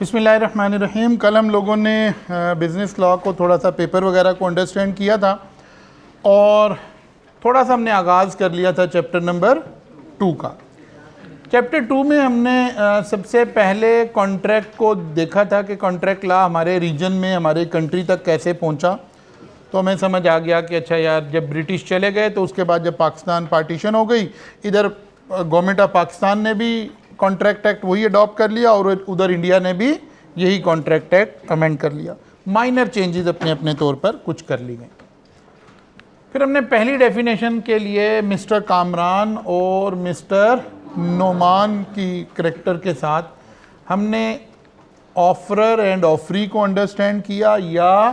बिस्मिल्लाहिर्रहमानिर्रहीम। कल हम लोगों ने बिज़नेस लॉ को थोड़ा सा पेपर वगैरह को अंडरस्टैंड किया था और थोड़ा सा हमने आगाज़ कर लिया था चैप्टर नंबर 2 का। चैप्टर 2 में हमने सबसे पहले कॉन्ट्रैक्ट को देखा था कि कॉन्ट्रैक्ट लॉ हमारे रीजन में, हमारे कंट्री तक कैसे पहुंचा। तो हमें समझ आ गया कि अच्छा यार, जब ब्रिटिश चले गए तो उसके बाद जब पाकिस्तान पार्टीशन हो गई, इधर गवर्नमेंट ऑफ पाकिस्तान ने भी कॉन्ट्रैक्ट एक्ट वही अडॉप्ट कर लिया और उधर इंडिया ने भी यही कॉन्ट्रैक्ट एक्ट अमेंड कर लिया। माइनर चेंजेस अपने अपने तौर पर कुछ कर ली गई। फिर हमने पहली डेफिनेशन के लिए मिस्टर कामरान और मिस्टर नोमान की करैक्टर के साथ हमने ऑफरर एंड ऑफरी को अंडरस्टैंड किया या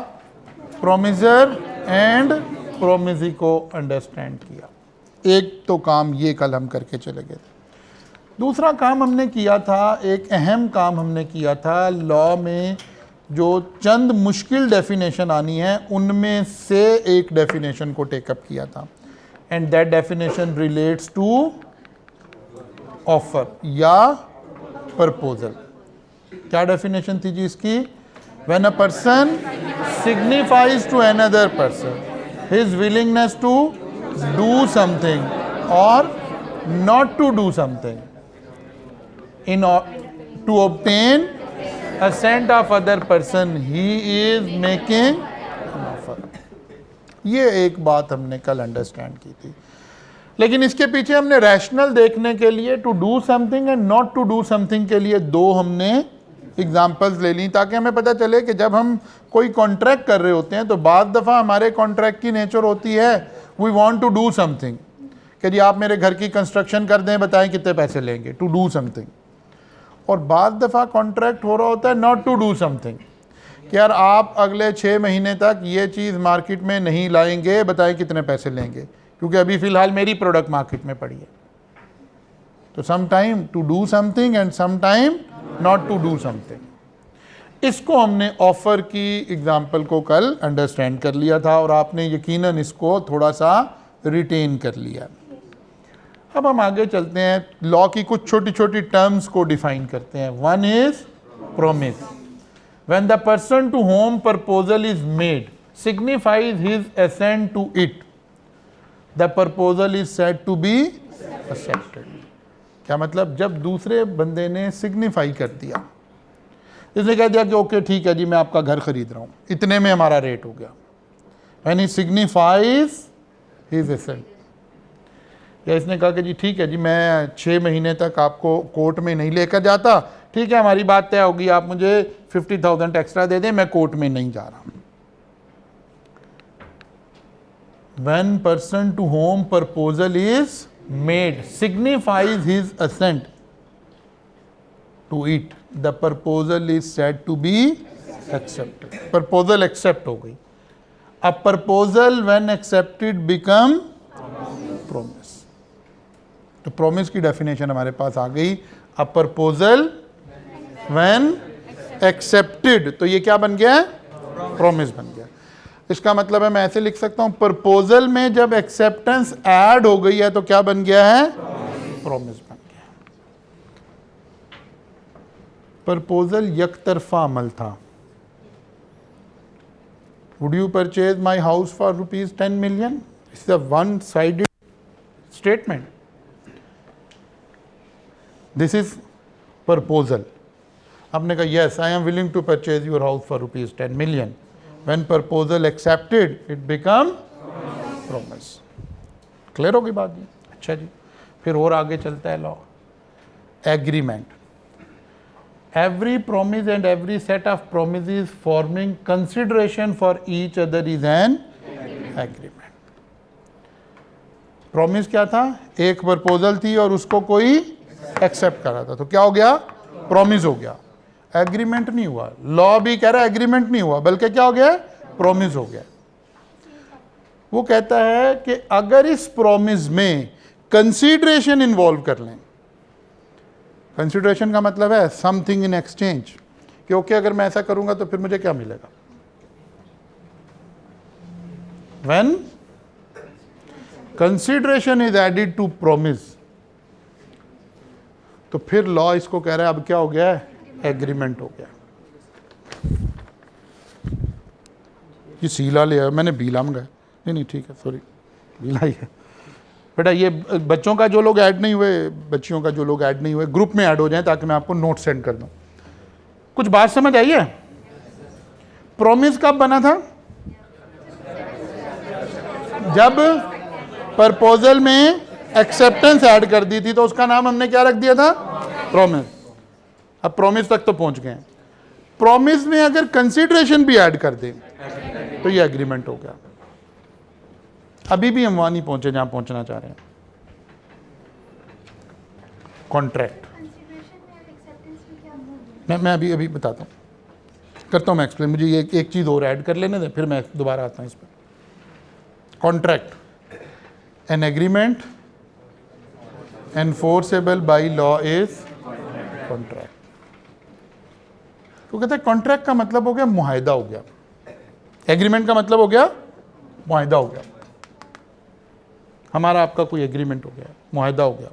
प्रोमिजर एंड प्रोमिजी को अंडरस्टैंड किया। एक तो काम ये कल हम करके चले गए थे। दूसरा काम हमने किया था, एक अहम काम हमने किया था, लॉ में जो चंद मुश्किल डेफिनेशन आनी है उनमें से एक डेफिनेशन को टेकअप किया था, and that definition relates to offer या प्रपोजल। क्या डेफिनेशन थी जी इसकी? When a person signifies to another person his willingness to do something और not to do something in to obtain assent of other person, he is making an offer। ये एक बात हमने कल अंडरस्टैंड की थी, लेकिन इसके पीछे हमने रैशनल देखने के लिए to do something and not to do something के लिए दो हमने एग्जांपल्स ले ली, ताकि हमें पता चले कि जब हम कोई कॉन्ट्रैक्ट कर रहे होते हैं तो बाद दफ़ा हमारे कॉन्ट्रैक्ट की नेचर होती है we want to do something, कि जी आप मेरे घर की कंस्ट्रक्शन कर दें, बताएं कितने पैसे लेंगे, टू डू समथिंग। और बाद दफ़ा कॉन्ट्रैक्ट हो रहा होता है नॉट टू डू समथिंग, कि यार आप अगले 6 महीने तक ये चीज़ मार्केट में नहीं लाएंगे, बताएं कितने पैसे लेंगे, क्योंकि अभी फ़िलहाल मेरी प्रोडक्ट मार्केट में पड़ी है। तो some time to do something and some time not to do something. इसको हमने ऑफ़र की एग्जाम्पल को कल अंडरस्टैंड कर लिया था और आपने यकीनन इसको थोड़ा सा रिटेन कर लिया। अब हम आगे चलते हैं, लॉ की कुछ छोटी छोटी टर्म्स को डिफाइन करते हैं। One is promise. When the person to whom proposal is made signifies his assent to it, the proposal is said to be accepted. क्या मतलब? जब दूसरे बंदे ने सिग्निफाई कर दिया, इसने कह दिया कि ओके ठीक है जी, मैं आपका घर खरीद रहा हूं, इतने में हमारा रेट हो गया। When he signifies his assent, या इसने कहा कि जी ठीक है जी, मैं 6 महीने तक आपको कोर्ट में नहीं लेकर जाता, ठीक है हमारी बात तय होगी, आप मुझे 50,000 एक्स्ट्रा दे दें, मैं कोर्ट में नहीं जा रहा। When person to whom proposal is made signifies his assent to it, the proposal is said to be accepted. Proposal accept हो गई। अब proposal when accepted become promise. तो प्रोमिस की डेफिनेशन हमारे पास आ गई। अब प्रपोजल व्हेन एक्सेप्टेड, तो ये क्या बन गया है? प्रोमिस बन गया। इसका मतलब है, मैं ऐसे लिख सकता हूं, प्रपोजल में जब एक्सेप्टेंस ऐड हो गई है तो क्या बन गया है? प्रोमिस बन गया। प्रपोजल यकतरफा अमल था। Would you purchase my house for ₹10 million? It's a one sided statement. This is proposal. आपने कहा yes I am willing to purchase your house for ₹10 million। When proposal accepted it become promise. Clear होगी बात जी? अच्छा जी, फिर और आगे चलता है law. Agreement. Every promise and every set of promises forming consideration for each other is an agreement. Promise क्या था? एक प्रपोजल थी और उसको कोई एक्सेप्ट कर रहा था, तो क्या हो गया? प्रॉमिस हो गया, एग्रीमेंट नहीं हुआ। लॉ भी कह रहा है एग्रीमेंट नहीं हुआ, बल्कि क्या हो गया? प्रॉमिस हो गया। वो कहता है कि अगर इस प्रॉमिस में कंसीडरेशन इन्वॉल्व कर लें, कंसीडरेशन का मतलब है समथिंग इन एक्सचेंज, कि ओके अगर मैं ऐसा करूंगा तो फिर मुझे क्या मिलेगा। When consideration is added to promise, तो फिर लॉ इसको कह रहा है अब क्या हो गया है? एग्रीमेंट हो गया। ये सीला ले आया, मैंने बीला मंगाया। नहीं ठीक है, सॉरी, बीला ही है बेटा। ये बच्चों का जो लोग ऐड नहीं हुए, बच्चियों का जो लोग ऐड नहीं हुए, ग्रुप में ऐड हो जाएं ताकि मैं आपको नोट सेंड कर दूं। कुछ बात समझ आई है? प्रॉमिस कब बना था? जब प्रपोजल में एक्सेप्टेंस ऐड कर दी थी तो उसका नाम हमने क्या रख दिया था? प्रॉमिस। अब प्रॉमिस तक तो पहुंच गए। प्रॉमिस में अगर कंसीडरेशन भी ऐड कर दे तो ये एग्रीमेंट हो गया। अभी भी हम वहां नहीं पहुंचे जहां पहुंचना चाह रहे हैं। कॉन्ट्रैक्ट मैं अभी बताता हूं, करता हूं मैं एक्सप्लेन। मुझे ये एक चीज और ऐड कर लेने दें, फिर मैं दोबारा आता हूं इस पर। Contract, an agreement enforceable by law is contract. तो कहते हैं कॉन्ट्रैक्ट का मतलब हो गया मुआहदा हो गया, एग्रीमेंट का मतलब हो गया मुआहदा हो गया। हमारा आपका कोई एग्रीमेंट हो गया, मुआहदा हो गया।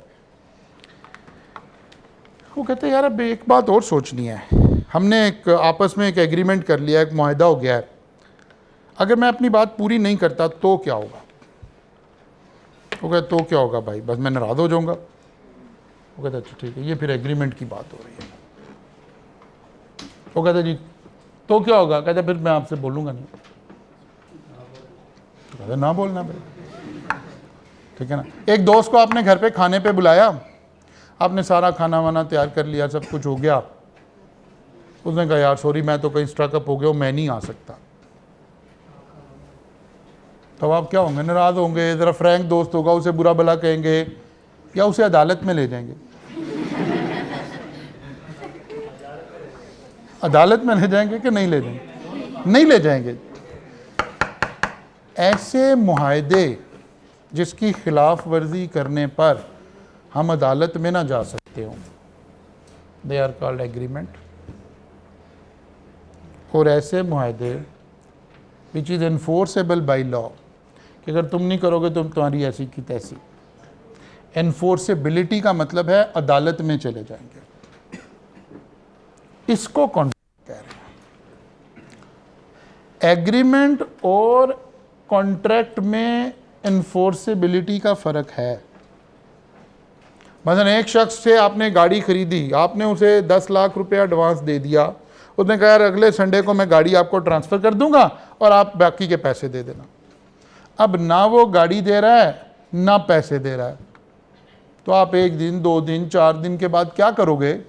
वो कहते हैं यार अब एक बात और सोचनी है, हमने एक आपस में एक एग्रीमेंट कर लिया, एक मुआहदा हो गया है, अगर मैं अपनी बात पूरी नहीं करता तो क्या होगा? वो कहते तो क्या होगा भाई, बस मैं नाराज़ हो जाऊंगा। वो कहते अच्छा ठीक है, ये फिर एग्रीमेंट की बात हो रही है। वो कहते जी तो क्या होगा? कहते फिर मैं आपसे बोलूंगा नहीं। तो कहते ना बोलना भाई, ठीक है ना। एक दोस्त को आपने घर पे खाने पे बुलाया, आपने सारा खाना वाना तैयार कर लिया, सब कुछ हो गया। उसने कहा यार सॉरी मैं तो कहीं स्ट्रक अप हो गया हूँ, मैं नहीं आ सकता। तो आप क्या होंगे? नाराज होंगे, ज़रा फ्रैंक दोस्त होगा, उसे बुरा भला कहेंगे या उसे अदालत में ले जाएंगे? अदालत में ले जाएंगे कि नहीं ले जाएंगे? नहीं ले जाएंगे। ऐसे मुआहदे जिसकी खिलाफ वर्जी करने पर हम अदालत में ना जा सकते हो, दे आर कॉल्ड एग्रीमेंट। और ऐसे मुआहदे which is enforceable by law, कि अगर तुम नहीं करोगे तो तुम्हारी ऐसी की तैसी। एनफोर्सेबिलिटी का मतलब है अदालत में चले जाएंगे, इसको कॉन्ट्रैक्ट कह रहे हैं। एग्रीमेंट और कॉन्ट्रैक्ट में एनफोर्सेबिलिटी का फ़र्क है। मतलब एक शख्स से आपने गाड़ी खरीदी, आपने उसे 10 लाख रुपया एडवांस दे दिया, उसने कहा यार अगले संडे को मैं गाड़ी आपको ट्रांसफ़र कर दूंगा और आप बाकी के पैसे दे देना। अब ना वो गाड़ी दे रहा है ना पैसे दे रहा है, तो आप 1 दिन 2 दिन 4 दिन के बाद क्या करोगे?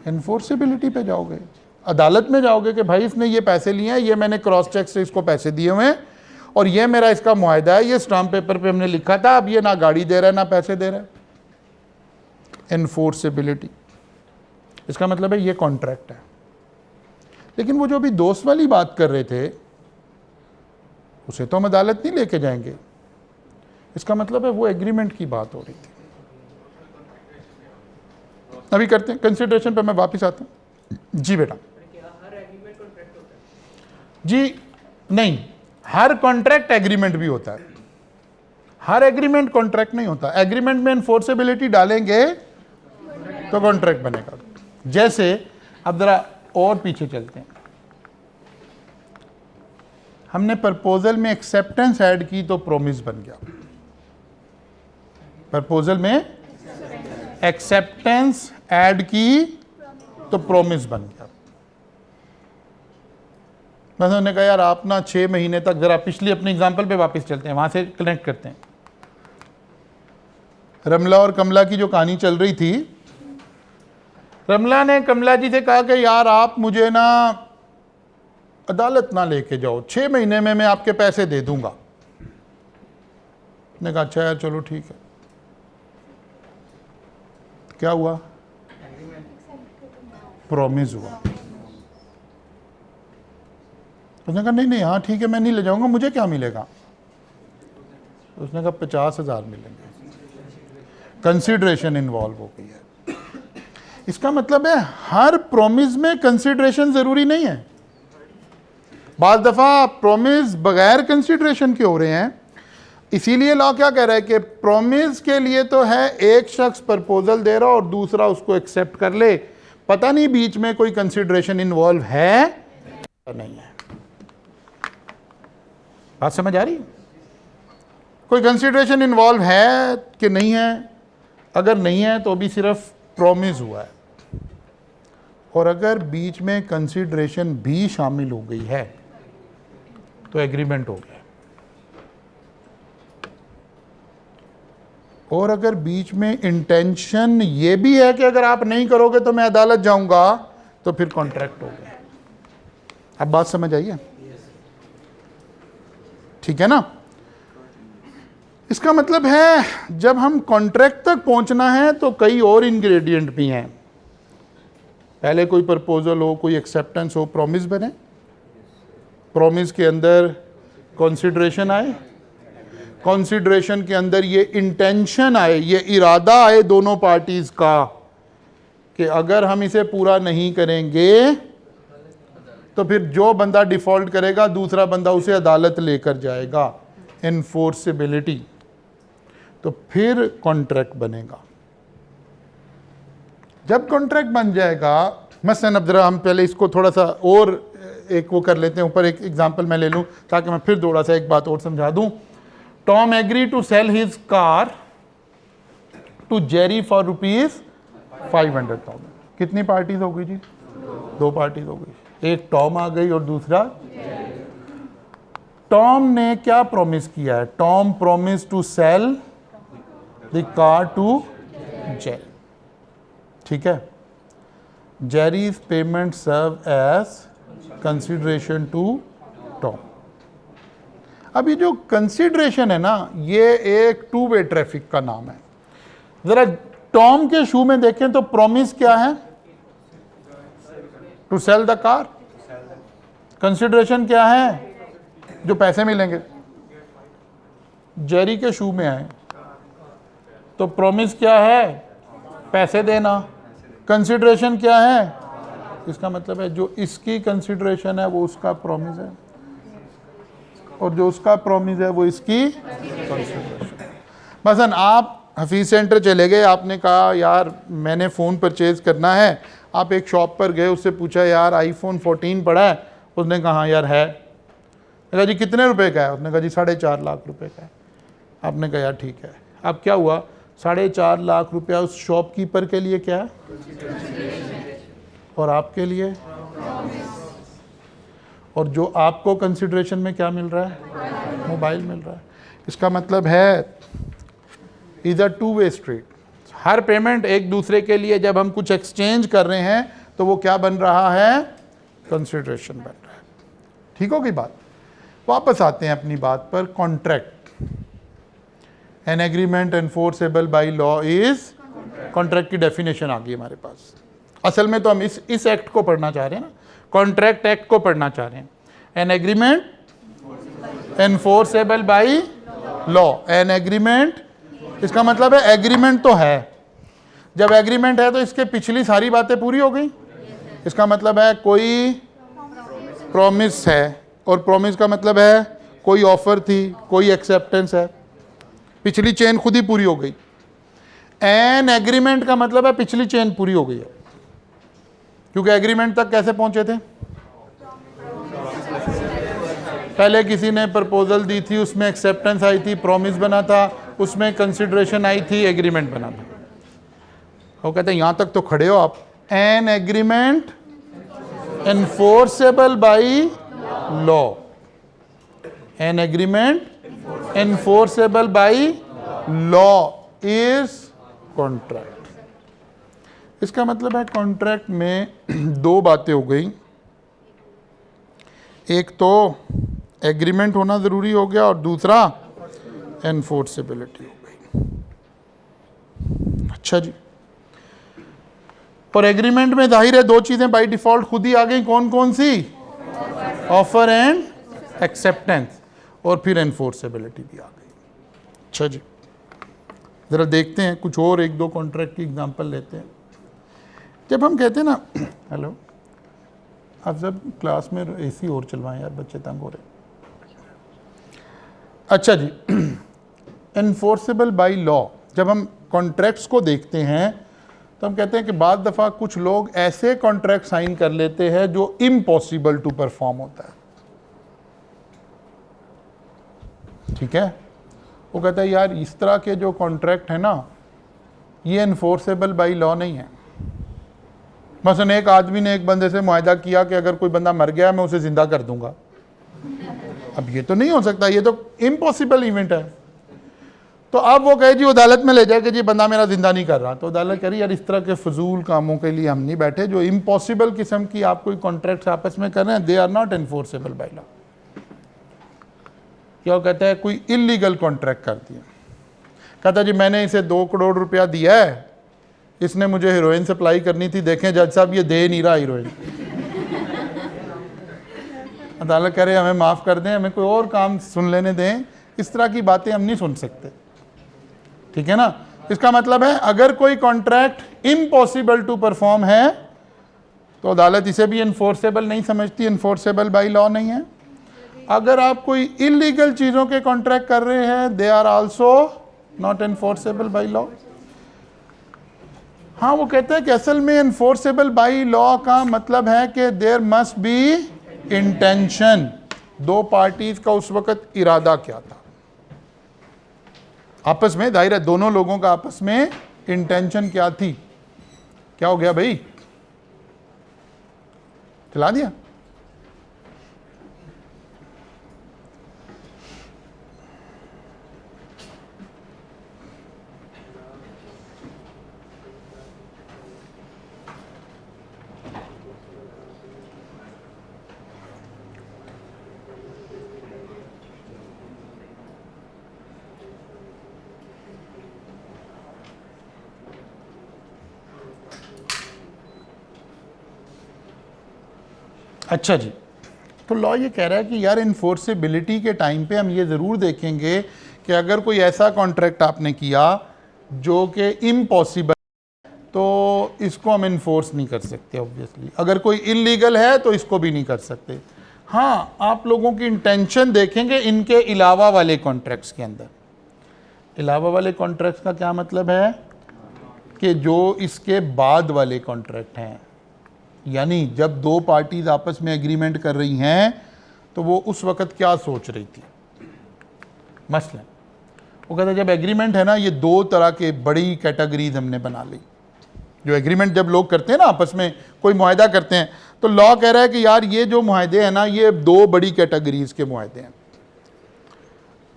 एनफोर्सेबिलिटी पे जाओगे, अदालत में जाओगे कि भाई इसने ये पैसे लिए हैं, ये मैंने क्रॉस चेक से इसको पैसे दिए हुए हैं और ये मेरा इसका मुआहदा है, ये स्टाम्प पेपर पे हमने लिखा था, अब ये ना गाड़ी दे रहा है ना पैसे दे रहा है। एनफोर्सेबिलिटी, इसका मतलब है ये कॉन्ट्रैक्ट है। लेकिन वो जो अभी दोस्त वाली बात कर रहे थे उसे तो हम अदालत नहीं लेके जाएंगे, इसका मतलब है वो एग्रीमेंट की बात हो रही थी। अभी करते हैं कंसिडरेशन पे, मैं वापस आता हूं। जी बेटा। जी नहीं, हर कॉन्ट्रैक्ट एग्रीमेंट भी होता है, हर एग्रीमेंट कॉन्ट्रैक्ट नहीं होता। एग्रीमेंट में एनफोर्सेबिलिटी डालेंगे तो कॉन्ट्रैक्ट बनेगा। जैसे अब जरा और पीछे चलते हैं, हमने प्रपोजल में एक्सेप्टेंस ऐड की तो प्रॉमिस बन गया। प्रपोजल में एक्सेप्टेंस ऐड की तो प्रॉमिस बन गया। मैं उन्होंने कहा यार आप ना 6 महीने तक, जरा पिछली अपने एग्जाम्पल पे वापस चलते हैं, वहां से कनेक्ट करते हैं। रमला और कमला की जो कहानी चल रही थी, रमला ने कमला जी से कहा कि यार आप मुझे ना अदालत ना लेके जाओ, 6 महीने में मैं आपके पैसे दे दूंगा। ने कहा अच्छा यार चलो ठीक है। क्या हुआ? प्रॉमिस हुआ। उसने कहा नहीं नहीं हाँ ठीक है मैं नहीं ले जाऊंगा, मुझे क्या मिलेगा? उसने कहा 50,000 मिलेंगे। कंसिडरेशन इन्वॉल्व हो गई है। इसका मतलब है हर प्रॉमिस में कंसिडरेशन जरूरी नहीं है। बाज़ दफ़ा प्रॉमिस बगैर कंसिडरेशन के हो रहे हैं। इसीलिए लॉ क्या कह रहा है कि प्रॉमिस के लिए तो है एक शख्स प्रपोजल दे रहा और दूसरा उसको एक्सेप्ट कर ले, पता नहीं बीच में कोई कंसिडरेशन इन्वॉल्व है या नहीं है। बात समझ आ रही? कोई कंसिडरेशन इन्वॉल्व है कि नहीं है? अगर नहीं है तो भी सिर्फ प्रॉमिस हुआ है, और अगर बीच में कंसिडरेशन भी शामिल हो गई है तो एग्रीमेंट हो गया। और अगर बीच में इंटेंशन ये भी है कि अगर आप नहीं करोगे तो मैं अदालत जाऊंगा, तो फिर कॉन्ट्रैक्ट हो गया। अब बात समझ आई है? ठीक है ना? इसका मतलब है जब हम कॉन्ट्रैक्ट तक पहुंचना है तो कई और इंग्रेडिएंट भी हैं। पहले कोई प्रपोजल हो, कोई एक्सेप्टेंस हो, प्रॉमिस बने, प्रॉमिस के अंदर कंसीडरेशन आए, कंसीडरेशन के अंदर ये इंटेंशन आए, ये इरादा आए दोनों पार्टीज का कि अगर हम इसे पूरा नहीं करेंगे तो फिर जो बंदा डिफॉल्ट करेगा दूसरा बंदा उसे अदालत लेकर जाएगा, एनफोर्सेबिलिटी। तो फिर कॉन्ट्रैक्ट बनेगा। जब कॉन्ट्रैक्ट बन जाएगा, मसलन अब जरा हम पहले इसको थोड़ा सा और एक वो कर लेते हैं, ऊपर एक एग्जांपल मैं ले लूं ताकि मैं फिर थोड़ा सा एक बात और समझा दूं। Tom agree to sell his car to Jerry for ₹500,000। कितनी पार्टीज हो गई जी? 2 पार्टीज हो गई, एक टॉम आ गई और दूसरा टॉम ने क्या प्रॉमिस किया है? Tom promise to sell the car to Jerry. ठीक है, Jerry's payment serve as consideration to Tom. अब ये जो कंसिडरेशन है ना, ये एक 2 वे ट्रैफिक का नाम है। जरा टॉम के शू में देखें तो प्रॉमिस क्या है? To sell the car. Consideration क्या है? जो पैसे मिलेंगे। जेरी के शू में आए तो प्रॉमिस क्या है? पैसे देना। कंसिडरेशन क्या है? इसका मतलब है जो इसकी कंसिडरेशन है वो उसका प्रॉमिस है, और जो उसका प्रॉमिस है वो इसकी कंसिडरेशन। मसलन आप हफीज सेंटर चले गए, आपने कहा यार मैंने फ़ोन परचेज़ करना है। आप एक शॉप पर गए, उससे पूछा यार iPhone 14 पड़ा है? उसने कहा हाँ यार है। कहा जी कितने रुपए का है? उसने कहा जी 4.5 लाख रुपए का है। आपने कहा यार ठीक है। अब क्या हुआ? 4.5 लाख रुपया उस शॉपकीपर के लिए क्या है, और आपके लिए? और जो आपको कंसिडरेशन में क्या मिल रहा है? मोबाइल मिल रहा है। इसका मतलब है is a 2 way street. Her payment एक दूसरे के लिए जब हम कुछ एक्सचेंज कर रहे हैं तो वो क्या बन रहा है? कंसिडरेशन बन रहा है। ठीक होगी बात? वापस आते हैं अपनी बात पर। Contract, an agreement enforceable by law is, contract की डेफिनेशन आ गई हमारे पास। असल में तो हम इस एक्ट को पढ़ना चाह रहे हैं ना, कॉन्ट्रैक्ट एक्ट को पढ़ना चाह रहे हैं। An agreement enforceable by law. An agreement, इसका मतलब है एग्रीमेंट तो है। जब एग्रीमेंट है तो इसके पिछली सारी बातें पूरी हो गई। इसका मतलब है कोई प्रॉमिस है, और प्रॉमिस का मतलब है कोई ऑफर थी, कोई एक्सेप्टेंस है, पिछली चेन खुद ही पूरी हो गई। एन एग्रीमेंट का मतलब है पिछली चेन पूरी हो गई है, क्योंकि एग्रीमेंट तक कैसे पहुंचे थे? पहले किसी ने प्रपोजल दी थी, उसमें एक्सेप्टेंस आई थी, प्रॉमिस बना था, उसमें कंसिडरेशन आई थी, एग्रीमेंट बना था। वो कहते हैं यहां तक तो खड़े हो आप। An agreement enforceable by law. An agreement enforceable by law is contract. इसका मतलब है कॉन्ट्रैक्ट में 2 बातें हो गई। एक तो एग्रीमेंट होना ज़रूरी हो गया, और दूसरा एनफोर्सेबिलिटी हो गई। अच्छा जी, और एग्रीमेंट में जाहिर है 2 चीज़ें बाय डिफ़ॉल्ट खुद ही आ गई। कौन कौन सी? ऑफर एंड एक्सेप्टेंस, और फिर एनफोर्सेबिलिटी भी आ गई। अच्छा जी, ज़रा देखते हैं कुछ और 1-2 कॉन्ट्रैक्ट की एग्जांपल लेते हैं। जब हम कहते हैं ना, हेलो आप जब क्लास में एसी और चलवाएं यार, बच्चे तंग हो रहे हैं। अच्छा जी, एनफोर्सेबल बाय लॉ, जब हम कॉन्ट्रैक्ट्स को देखते हैं तो हम कहते हैं कि बाद दफ़ा कुछ लोग ऐसे कॉन्ट्रैक्ट साइन कर लेते हैं जो इम्पॉसिबल टू परफॉर्म होता है। ठीक है, वो कहता है यार इस तरह के जो कॉन्ट्रैक्ट है ना ये इन्फोर्सेबल बाई लॉ नहीं है। मसलन एक आदमी ने एक बंदे से मुआहदा किया कि अगर कोई बंदा मर गया मैं उसे जिंदा कर दूंगा। अब ये तो नहीं हो सकता, ये तो इम्पॉसिबल इवेंट है। तो अब वो कहे जी अदालत में ले जाए कि जी बंदा मेरा जिंदा नहीं कर रहा, तो अदालत कह रही यार इस तरह के फजूल कामों के लिए हम नहीं बैठे। जो इम्पॉसिबल किस्म की आप कोई कॉन्ट्रैक्ट आपस में कर रहे हैं, they are not enforceable by law. क्या कहता है कोई इलीगल कॉन्ट्रैक्ट कर दिया, कहता जी मैंने इसे 2 करोड़ रुपया दिया है, इसने मुझे हीरोइन सप्लाई करनी थी, देखें जज साहब ये दे नहीं रहा हीरोइन। अदालत कह रहे हमें माफ़ कर दें, हमें कोई और काम सुन लेने दें, इस तरह की बातें हम नहीं सुन सकते। ठीक है ना, इसका मतलब है अगर कोई कॉन्ट्रैक्ट इम्पॉसिबल टू परफॉर्म है तो अदालत इसे भी इन्फोर्सेबल नहीं समझती, इन्फोर्सेबल बाई लॉ नहीं है। अगर आप कोई इलीगल चीज़ों के कॉन्ट्रैक्ट कर रहे हैं, they are also not enforceable by law. हाँ, वो कहते हैं कि असल में इन्फोर्सेबल बाई लॉ का मतलब है कि देयर मस्ट बी इंटेंशन, दो पार्टीज का उस वक्त इरादा क्या था आपस में, जाहिर है दोनों लोगों का आपस में इंटेंशन क्या थी। क्या हो गया भाई, चला दिया। अच्छा जी, तो लॉ ये कह रहा है कि यार इन्फोर्सेबिलिटी के टाइम पे हम ये ज़रूर देखेंगे कि अगर कोई ऐसा कॉन्ट्रैक्ट आपने किया जो कि इम्पॉसिबल, तो इसको हम इन्फोर्स नहीं कर सकते ऑब्वियसली। अगर कोई इलीगल है तो इसको भी नहीं कर सकते। हाँ, आप लोगों की इंटेंशन देखेंगे इनके अलावा वाले कॉन्ट्रैक्ट्स के अंदर। अलावा वाले कॉन्ट्रैक्ट्स का क्या मतलब है कि जो इसके बाद वाले कॉन्ट्रैक्ट हैं, यानी जब दो पार्टीज आपस में एग्रीमेंट कर रही हैं तो वो उस वक़्त क्या सोच रही थी। मसलन वो कहते हैं जब एग्रीमेंट है ना, ये 2 तरह के बड़ी कैटेगरीज हमने बना ली। जो एग्रीमेंट जब लोग करते हैं ना आपस में कोई मुआहदा करते हैं, तो लॉ कह रहा है कि यार ये जो मुआहदे हैं ना, ये 2 बड़ी कैटेगरीज के मुआहदे हैं।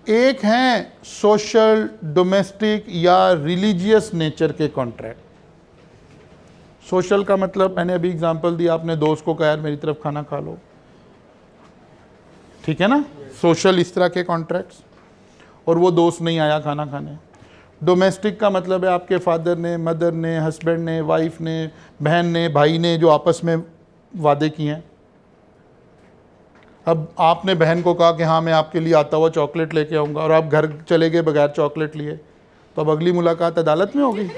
एक हैं सोशल, डोमेस्टिक या रिलीजियस नेचर के कॉन्ट्रैक्ट। सोशल का मतलब मैंने अभी एग्जांपल दिया, आपने दोस्त को कहा यार मेरी तरफ खाना खा लो, ठीक है ना, सोशल इस तरह के कॉन्ट्रैक्ट्स, और वो दोस्त नहीं आया खाना खाने। डोमेस्टिक का मतलब है आपके फादर ने, मदर ने, हस्बैंड ने, वाइफ ने, बहन ने, भाई ने जो आपस में वादे किए हैं। अब आपने बहन को कहा कि हाँ मैं आपके लिए आता हुआ चॉकलेट लेके आऊँगा, और आप घर चले गए बगैर चॉकलेट लिए, तो अब अगली मुलाकात अदालत में होगी?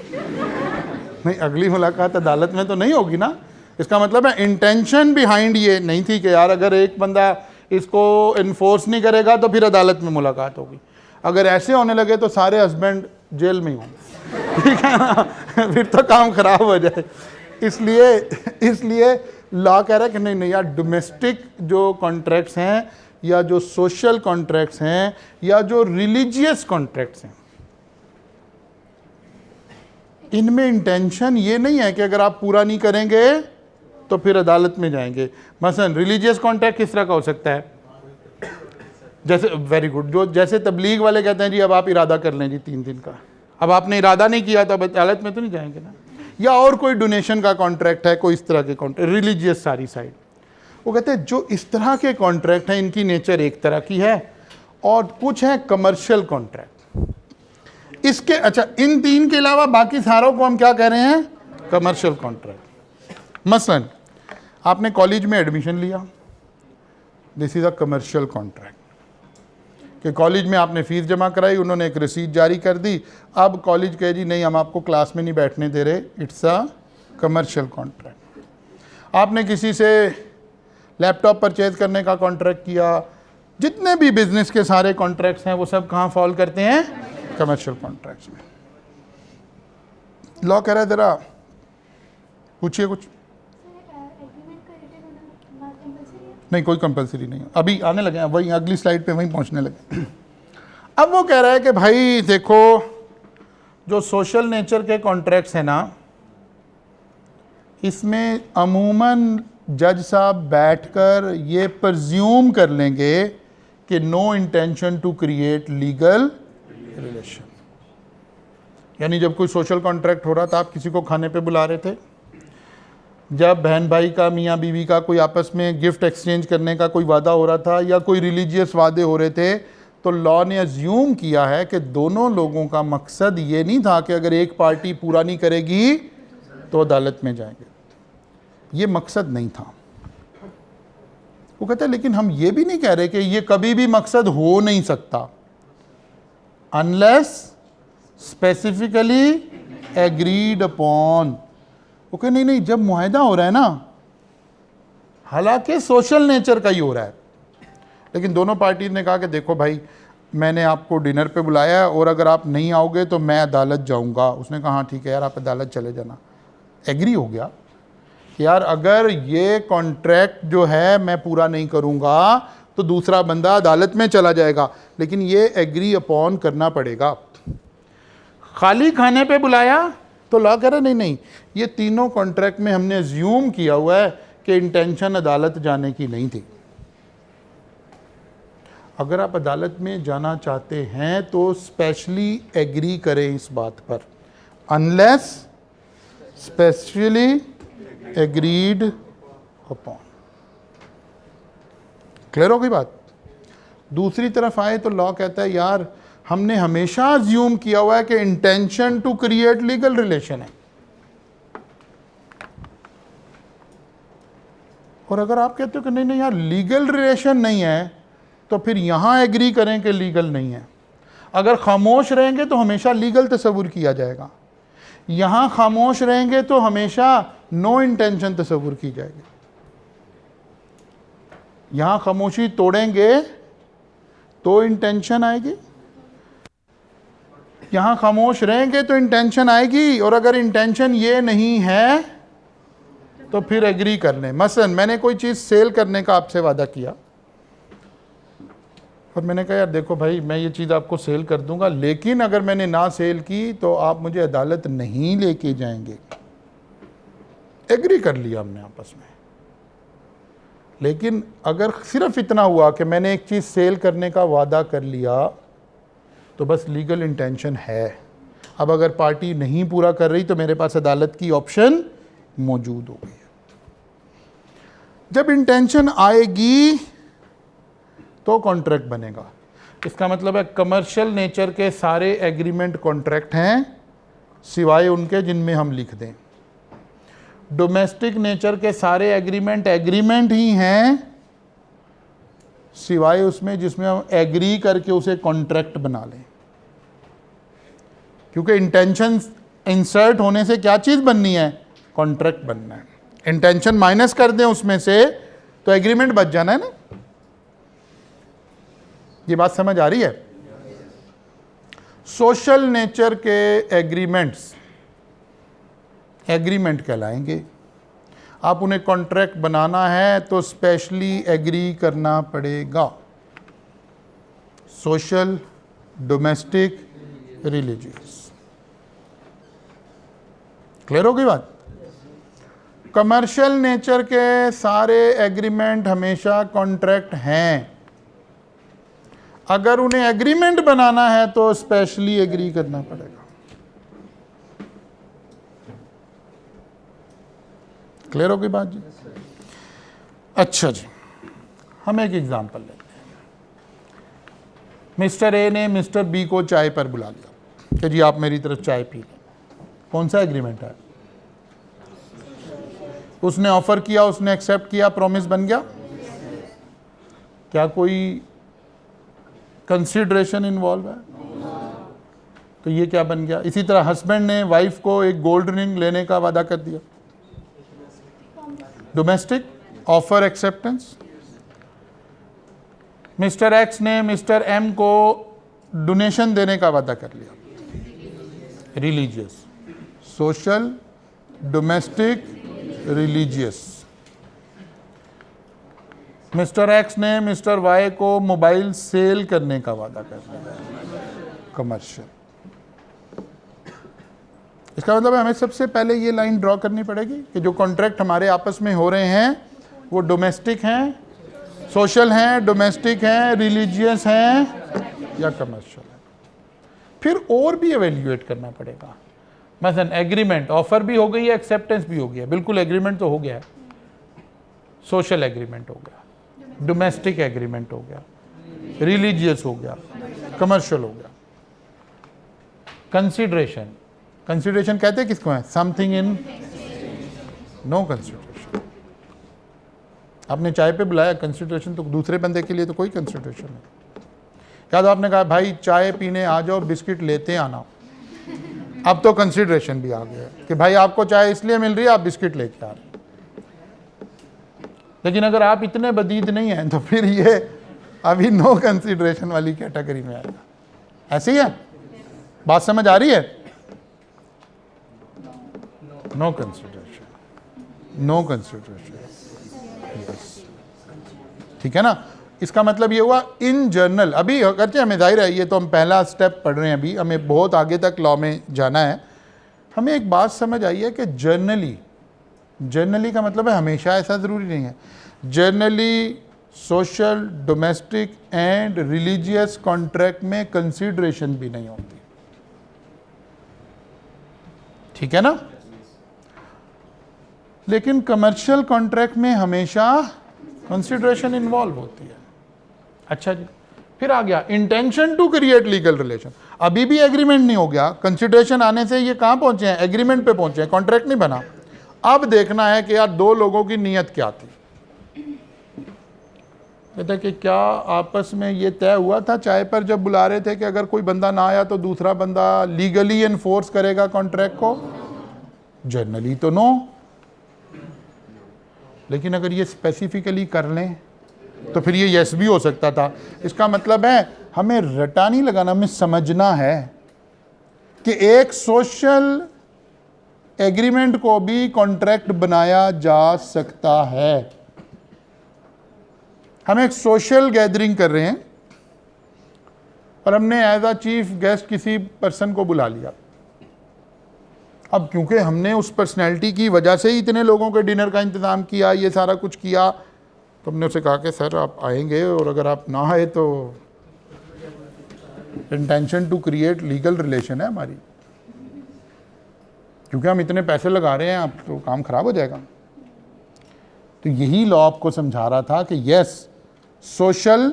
नहीं, अगली मुलाकात अदालत में तो नहीं होगी ना। इसका मतलब है इंटेंशन बिहाइंड ये नहीं थी कि यार अगर एक बंदा इसको इन्फोर्स नहीं करेगा तो फिर अदालत में मुलाकात होगी। अगर ऐसे होने लगे तो सारे हस्बैंड जेल में ही होंगे, ठीक है ना, फिर तो काम खराब हो जाए। इसलिए लॉ कह रहा है कि नहीं नहीं यार, डोमेस्टिक जो कॉन्ट्रैक्ट्स हैं या जो सोशल कॉन्ट्रैक्ट्स हैं या जो रिलीजियस कॉन्ट्रैक्ट्स हैं, इनमें इंटेंशन ये नहीं है कि अगर आप पूरा नहीं करेंगे तो फिर अदालत में जाएंगे। मसलन रिलीजियस कॉन्ट्रैक्ट किस तरह का हो सकता है, जैसे वेरी गुड, जो जैसे तबलीग वाले कहते हैं जी अब आप इरादा कर लें जी 3 दिन का, अब आपने इरादा नहीं किया तो अब अदालत में तो नहीं जाएंगे ना। या और कोई डोनेशन का कॉन्ट्रैक्ट है, कोई इस तरह के कॉन्ट्रैक्ट, रिलीजियस सारी साइड, वो कहते हैं जो इस तरह के कॉन्ट्रैक्ट हैं इनकी नेचर एक तरह की है, और कुछ है कमर्शियल कॉन्ट्रैक्ट। इसके अच्छा, इन 3 के अलावा बाकी सारों को हम क्या कह रहे हैं, कमर्शियल कॉन्ट्रैक्ट। मसलन आपने कॉलेज में एडमिशन लिया, this is a commercial contract, कि कॉलेज में आपने फीस जमा कराई, उन्होंने एक रसीद जारी कर दी, अब कॉलेज कहे जी नहीं हम आपको क्लास में नहीं बैठने दे रहे, इट्स अ कमर्शियल कॉन्ट्रैक्ट। आपने किसी से लैपटॉप परचेज करने का कॉन्ट्रैक्ट किया, जितने भी बिजनेस के सारे कॉन्ट्रैक्ट्स हैं वो सब कहाँ फॉल करते हैं, कमर्शियल कॉन्ट्रैक्ट्स में। लॉ कह रहा है जरा पूछिए कुछ। नहीं, कोई कंपलसरी नहीं है, अभी आने लगे हैं, वही अगली स्लाइड पे वहीं पहुंचने लगे। अब वो कह रहा है कि भाई देखो, जो सोशल नेचर के कॉन्ट्रैक्ट्स हैं ना, इसमें अमूमन जज साहब बैठकर ये प्रज्यूम कर लेंगे कि no intention to create legal relation. यानी जब कोई सोशल कॉन्ट्रैक्ट हो रहा था, आप किसी को खाने पे बुला रहे थे, जब बहन भाई का, मियाँ बीवी का कोई आपस में गिफ्ट एक्सचेंज करने का कोई वादा हो रहा था, या कोई रिलीजियस वादे हो रहे थे, तो लॉ ने अज्यूम किया है कि दोनों लोगों का मकसद ये नहीं था कि अगर एक पार्टी पूरा नहीं करेगी तो अदालत में जाएंगे। ये मकसद नहीं था। वो कहते हैं लेकिन हम ये भी नहीं कह रहे कि ये कभी भी मकसद हो नहीं सकता, unless specifically agreed upon. Okay, नहीं नहीं, जब मुआहदा हो रहा है ना, हालांकि सोशल नेचर का ही हो रहा है, लेकिन दोनों पार्टी ने कहा कि देखो भाई, मैंने आपको डिनर पे बुलाया है और अगर आप नहीं आओगे तो मैं अदालत जाऊंगा। उसने कहा हाँ ठीक है यार, आप अदालत चले जाना। एग्री हो गया कि यार अगर ये कॉन्ट्रैक्ट जो है मैं पूरा नहीं करूंगा तो दूसरा बंदा अदालत में चला जाएगा, लेकिन ये एग्री अपॉन करना पड़ेगा। खाली खाने पे बुलाया तो लॉ कह रहा नहीं नहीं, ये तीनों कॉन्ट्रैक्ट में हमने अज्यूम किया हुआ है कि इंटेंशन अदालत जाने की नहीं थी। अगर आप अदालत में जाना चाहते हैं तो स्पेशली एग्री करें इस बात पर, unless specially agreed upon. Clear हो गई बात? दूसरी तरफ आए तो लॉ कहता है यार हमने हमेशा अज्यूम किया हुआ है कि intention to create legal relation है, और अगर आप कहते हो कि नहीं नहीं यार लीगल रिलेशन नहीं है, तो फिर यहां एग्री करें कि लीगल नहीं है। अगर खामोश रहेंगे तो हमेशा लीगल तस्वुर किया जाएगा, यहां खामोश रहेंगे तो हमेशा नो इंटेंशन तस्वुर की जाएगी। यहां खामोशी तोड़ेंगे तो इंटेंशन आएगी, यहां खामोश रहेंगे तो इंटेंशन आएगी, और अगर इंटेंशन ये नहीं है तो फिर एग्री कर लें। मसलन मैंने कोई चीज़ सेल करने का आपसे वादा किया और मैंने कहा यार देखो भाई मैं ये चीज़ आपको सेल कर दूंगा, लेकिन अगर मैंने ना सेल की तो आप मुझे अदालत नहीं लेके जाएंगे। एग्री कर लिया हमने आपस में। लेकिन अगर सिर्फ इतना हुआ कि मैंने एक चीज़ सेल करने का वादा कर लिया तो बस लीगल इंटेंशन है। अब अगर पार्टी नहीं पूरा कर रही तो मेरे पास अदालत की ऑप्शन मौजूद हो गई है। जब इंटेंशन आएगी तो कॉन्ट्रैक्ट बनेगा। इसका मतलब है कमर्शियल नेचर के सारे एग्रीमेंट कॉन्ट्रैक्ट हैं सिवाय उनके जिनमें हम लिख दें। डोमेस्टिक नेचर के सारे एग्रीमेंट एग्रीमेंट ही हैं सिवाय उसमें जिसमें हम एग्री करके उसे कॉन्ट्रैक्ट बना लें, क्योंकि इंटेंशन इंसर्ट होने से क्या चीज़ बननी है? कॉन्ट्रैक्ट बनना है। इंटेंशन माइनस कर दें उसमें से तो एग्रीमेंट बच जाना है ना। ये बात समझ आ रही है? सोशल नेचर के एग्रीमेंट्स एग्रीमेंट कहलाएंगे। आप उन्हें कॉन्ट्रैक्ट बनाना है तो स्पेशली एग्री करना पड़ेगा। Social, domestic, religious. क्लियर हो गई बात? कमर्शियल नेचर के सारे एग्रीमेंट हमेशा कॉन्ट्रैक्ट हैं। अगर उन्हें एग्रीमेंट बनाना है तो स्पेशली एग्री करना पड़ेगा। क्लियर हो गई बात जी? अच्छा जी, हम एक एग्जांपल लेते हैं। मिस्टर ए ने मिस्टर बी को चाय पर बुला लिया कि जी आप मेरी तरफ चाय पी लें। कौन सा एग्रीमेंट है? उसने ऑफर किया, उसने एक्सेप्ट किया, प्रॉमिस बन गया। क्या कोई कंसिडरेशन इन्वॉल्व है? तो ये क्या बन गया? इसी तरह हस्बैंड ने वाइफ को एक गोल्ड रिंग लेने का वादा कर दिया। Domestic, offer acceptance. Mister x ने मिस्टर एम को डोनेशन देने का वादा कर लिया। Religious, social, domestic, religious. Mister x ने मिस्टर वाई को मोबाइल सेल करने का वादा कर दिया, कमर्शियल। इसका मतलब हमें सबसे पहले ये लाइन ड्रॉ करनी पड़ेगी कि जो कॉन्ट्रैक्ट हमारे आपस में हो रहे हैं वो डोमेस्टिक हैं, सोशल हैं, डोमेस्टिक हैं, रिलीजियस हैं या कमर्शियल हैं। फिर और भी एवेल्यूएट करना पड़ेगा। मसलन एग्रीमेंट, ऑफर भी हो गई है, एक्सेप्टेंस भी हो गया, बिल्कुल एग्रीमेंट तो हो गया है, सोशल एग्रीमेंट हो गया, डोमेस्टिक एग्रीमेंट हो गया, रिलीजियस हो गया, कमर्शियल हो गया। कंसीडरेशन, कंसीडरेशन कहते हैं किसको है? Something in no consideration. आपने चाय पे बुलाया, कंसीडरेशन तो दूसरे बंदे के लिए तो कोई कंसीडरेशन नहीं। या तो आपने कहा भाई चाय पीने आ जाओ, बिस्किट लेते आना, अब तो कंसीडरेशन भी आ गया कि भाई आपको चाय इसलिए मिल रही है, आप बिस्किट लेके आ रहे हैं। लेकिन अगर आप इतने बदीद नहीं हैं तो फिर ये अभी नो कंसीडरेशन वाली कैटेगरी में आएगा। ऐसे ही है, बात समझ आ रही है? नो कंसीडरेशन, नो कंसीडरेशन, ठीक है ना। इसका मतलब ये हुआ इन जनरल। अभी करते हमें जाहिर है ये तो हम पहला स्टेप पढ़ रहे हैं, अभी हमें बहुत आगे तक लॉ में जाना है। हमें एक बात समझ आई है कि जर्नली, जर्नली का मतलब है हमेशा, ऐसा ज़रूरी नहीं है। Generally social, domestic and religious contract में कंसीडरेशन भी नहीं होती, ठीक है ना। लेकिन कमर्शियल कॉन्ट्रैक्ट में हमेशा कंसीडरेशन इन्वॉल्व होती है। अच्छा जी, फिर आ गया intention to create legal relation. अभी भी एग्रीमेंट नहीं हो गया, कंसीडरेशन आने से ये कहाँ पहुंचे हैं? एग्रीमेंट पे पहुंचे हैं, कॉन्ट्रैक्ट नहीं बना। अब देखना है कि यार दो लोगों की नीयत क्या थी। कहते कि क्या आपस में ये तय हुआ था चाय पर जब बुला रहे थे कि अगर कोई बंदा ना आया तो दूसरा बंदा लीगली एनफोर्स करेगा कॉन्ट्रैक्ट को? जनरली तो नो। लेकिन अगर ये स्पेसिफिकली कर लें तो फिर ये यस भी हो सकता था। इसका मतलब है हमें रटा नहीं लगाना, हमें समझना है कि एक सोशल एग्रीमेंट को भी कॉन्ट्रैक्ट बनाया जा सकता है। हम एक सोशल गैदरिंग कर रहे हैं और हमने एज अ चीफ गेस्ट किसी पर्सन को बुला लिया। अब क्योंकि हमने उस पर्सनैलिटी की वजह से ही इतने लोगों के डिनर का इंतज़ाम किया, ये सारा कुछ किया, तो हमने उसे कहा कि सर आप आएंगे और अगर आप ना आए तो intention to create legal relation है हमारी, क्योंकि हम इतने पैसे लगा रहे हैं, आप तो काम खराब हो जाएगा। तो यही लॉ आपको समझा रहा था कि यस, सोशल,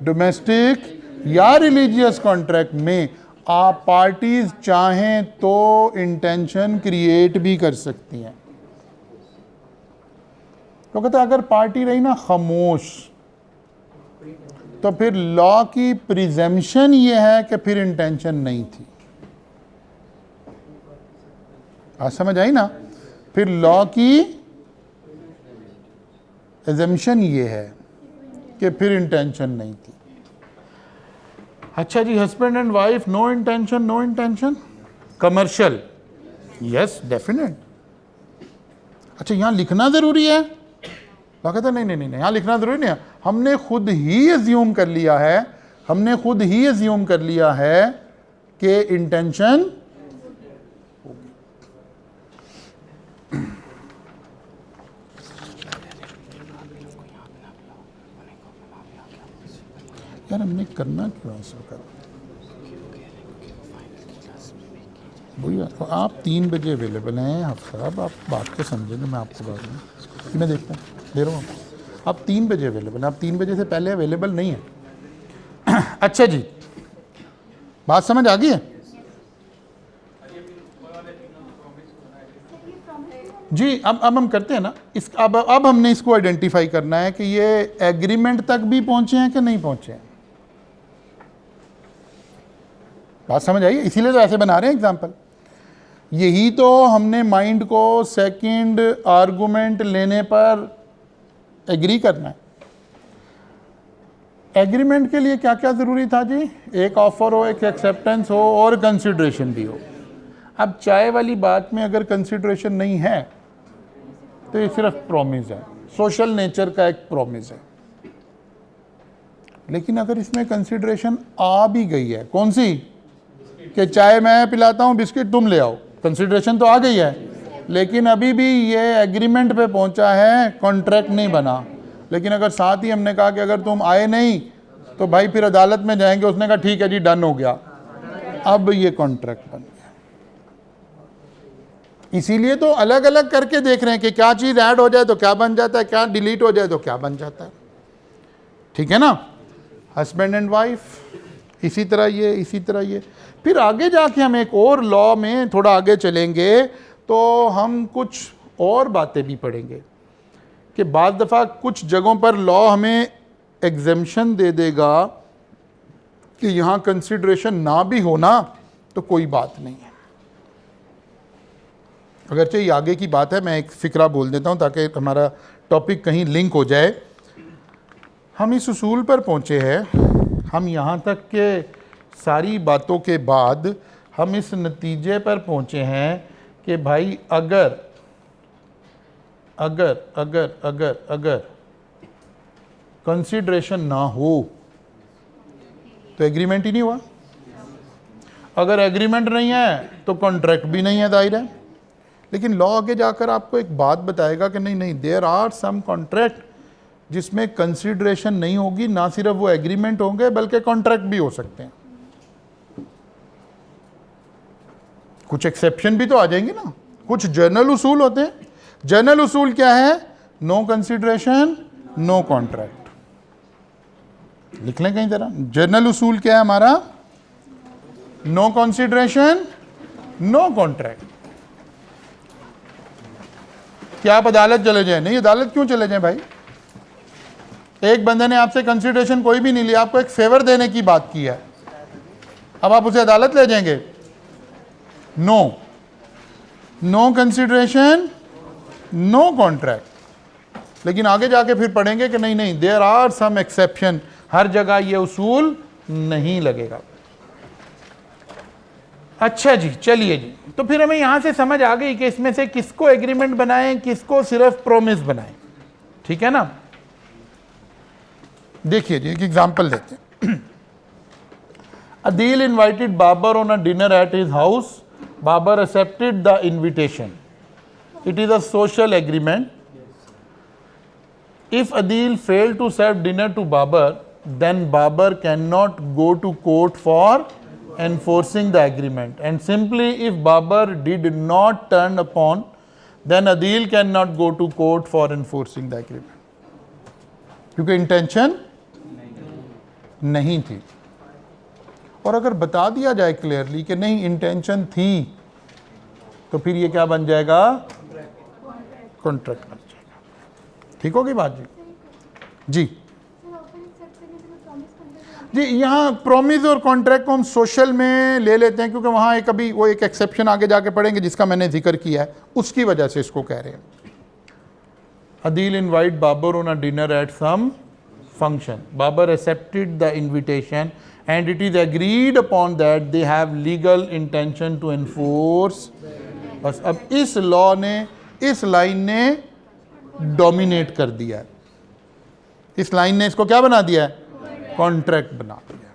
डोमेस्टिक या रिलीजियस कॉन्ट्रैक्ट में आप पार्टीज चाहें तो इंटेंशन क्रिएट भी कर सकती हैं। तो कहते हैं अगर पार्टी रही ना खामोश, तो फिर लॉ की प्रिजम्पशन ये है कि फिर इंटेंशन नहीं थी। आज समझ आई ना? फिर लॉ की एजम्पशन ये है कि फिर इंटेंशन नहीं थी। अच्छा जी, husband and wife, no intention, no intention. Commercial, yes definite. अच्छा, यहां लिखना जरूरी है? कहते नहीं नहीं नहीं, यहाँ लिखना जरूरी नहीं है। हमने खुद ही अज्यूम कर लिया है, हमने खुद ही अज्यूम कर लिया है कि इंटेंशन यार हमने करना क्यों है इसको? वही बात, आप 3 बजे अवेलेबल हैं हाफिज साहब, आप बात को समझेंगे, मैं आपको बात नहीं, मैं देखता हूँ, दे रहा हूँ आप 3 बजे अवेलेबल हैं, आप 3 बजे से पहले अवेलेबल नहीं है। अच्छा जी, बात समझ आ गई है जी? अब हम करते हैं ना इस, अब हमने इसको आइडेंटिफाई करना है कि ये एग्रीमेंट तक भी पहुंचे हैं कि नहीं पहुंचे हैं। बात समझ आई? इसीलिए तो ऐसे बना रहे हैं एग्जाम्पल। यही तो हमने माइंड को सेकंड आर्गुमेंट लेने पर एग्री करना है। एग्रीमेंट के लिए क्या क्या ज़रूरी था जी? एक ऑफर हो, एक एक्सेप्टेंस हो और कंसिडरेशन भी हो। अब चाय वाली बात में अगर कंसिडरेशन नहीं है तो ये सिर्फ प्रॉमिस है, सोशल नेचर का एक प्रॉमिस है। लेकिन अगर इसमें कंसिडरेशन आ भी गई है, कौन सी, कि चाय मैं पिलाता हूं, बिस्किट तुम ले आओ, कंसिडरेशन तो आ गई है, लेकिन अभी भी ये एग्रीमेंट पे पहुंचा है, कॉन्ट्रैक्ट नहीं बना। लेकिन अगर साथ ही हमने कहा कि अगर तुम आए नहीं तो भाई फिर अदालत में जाएंगे, उसने कहा ठीक है जी डन हो गया, अब ये कॉन्ट्रैक्ट बन गया। इसीलिए तो अलग अलग करके देख रहे हैं कि क्या चीज ऐड हो जाए तो क्या बन जाता है, क्या डिलीट हो जाए तो क्या बन जाता है। ठीक है ना, हस्बैंड एंड वाइफ, इसी तरह ये, इसी तरह ये। फिर आगे जाके हम एक और लॉ में थोड़ा आगे चलेंगे तो हम कुछ और बातें भी पढ़ेंगे कि बाद दफ़ा कुछ जगहों पर लॉ हमें एग्जेम्पशन दे देगा कि यहाँ कंसिडरेशन ना भी होना तो कोई बात नहीं है। अगरचे ये आगे की बात है, मैं एक फ़िक्रा बोल देता हूँ ताकि हमारा टॉपिक कहीं लिंक हो जाए। हम इस उसूल पर पहुँचे हैं, हम यहाँ तक के सारी बातों के बाद हम इस नतीजे पर पहुँचे हैं कि भाई अगर अगर अगर अगर अगर कंसिडरेशन ना हो तो एग्रीमेंट ही नहीं हुआ। अगर एग्रीमेंट नहीं है तो कॉन्ट्रैक्ट भी नहीं है, दायरा है। लेकिन लॉ आगे जाकर आपको एक बात बताएगा कि नहीं नहीं, देयर आर सम कॉन्ट्रैक्ट जिसमें कंसिडरेशन नहीं होगी, ना सिर्फ वो एग्रीमेंट होंगे बल्कि कॉन्ट्रैक्ट भी हो सकते हैं। कुछ एक्सेप्शन भी तो आ जाएंगे ना, कुछ जर्नल उसूल होते हैं। जर्नल उसूल क्या है? No consideration no contract. लिख लें कहीं तरह, जर्नल उसूल क्या है हमारा? No consideration no contract. क्या आप अदालत चले जाएं? नहीं, अदालत क्यों चले जाएं भाई? एक बंदे ने आपसे कंसिडरेशन कोई भी नहीं लिया, आपको एक फेवर देने की बात की है, अब आप उसे अदालत ले जाएंगे? No, no consideration no contract. लेकिन आगे जाके फिर पढ़ेंगे कि नहीं नहीं, देयर आर सम एक्सेप्शन, हर जगह ये उसूल नहीं लगेगा। अच्छा जी, चलिए जी, तो फिर हमें यहां से समझ आ गई कि इसमें से किसको एग्रीमेंट बनाएं, किसको सिर्फ प्रोमिस बनाएं। ठीक है ना? देखिए जी, एक एग्जांपल लेते हैं। Adil invited Babar on a dinner at his house. Babar accepted the invitation. It is a social agreement. If Adil failed to serve dinner to Babar, then Babar cannot go to court for enforcing the agreement. And simply, if Babar did not turn upon, then Adil cannot go to court for enforcing the agreement. क्योंकि intention नहीं थी। और अगर बता दिया जाए clearly कि नहीं इंटेंशन थी, तो फिर ये क्या बन जाएगा? कॉन्ट्रैक्ट बन जाएगा। ठीक होगी बात जी? जी जी, यहाँ प्रोमिस और कॉन्ट्रैक्ट को हम सोशल में ले लेते हैं क्योंकि वहाँ एक अभी वो एक एक्सेप्शन आगे जाके पढ़ेंगे जिसका मैंने जिक्र किया है, उसकी वजह से इसको कह रहे हैं। Adil invite Babar on a dinner at some function. Babar accepted the invitation and it is agreed upon that they have legal intention to enforce. बस अब इस लॉ ने, इस लाइन ने डोमिनेट कर दिया है। इस लाइन ने इसको क्या बना दिया है? कॉन्ट्रैक्ट बना दिया है।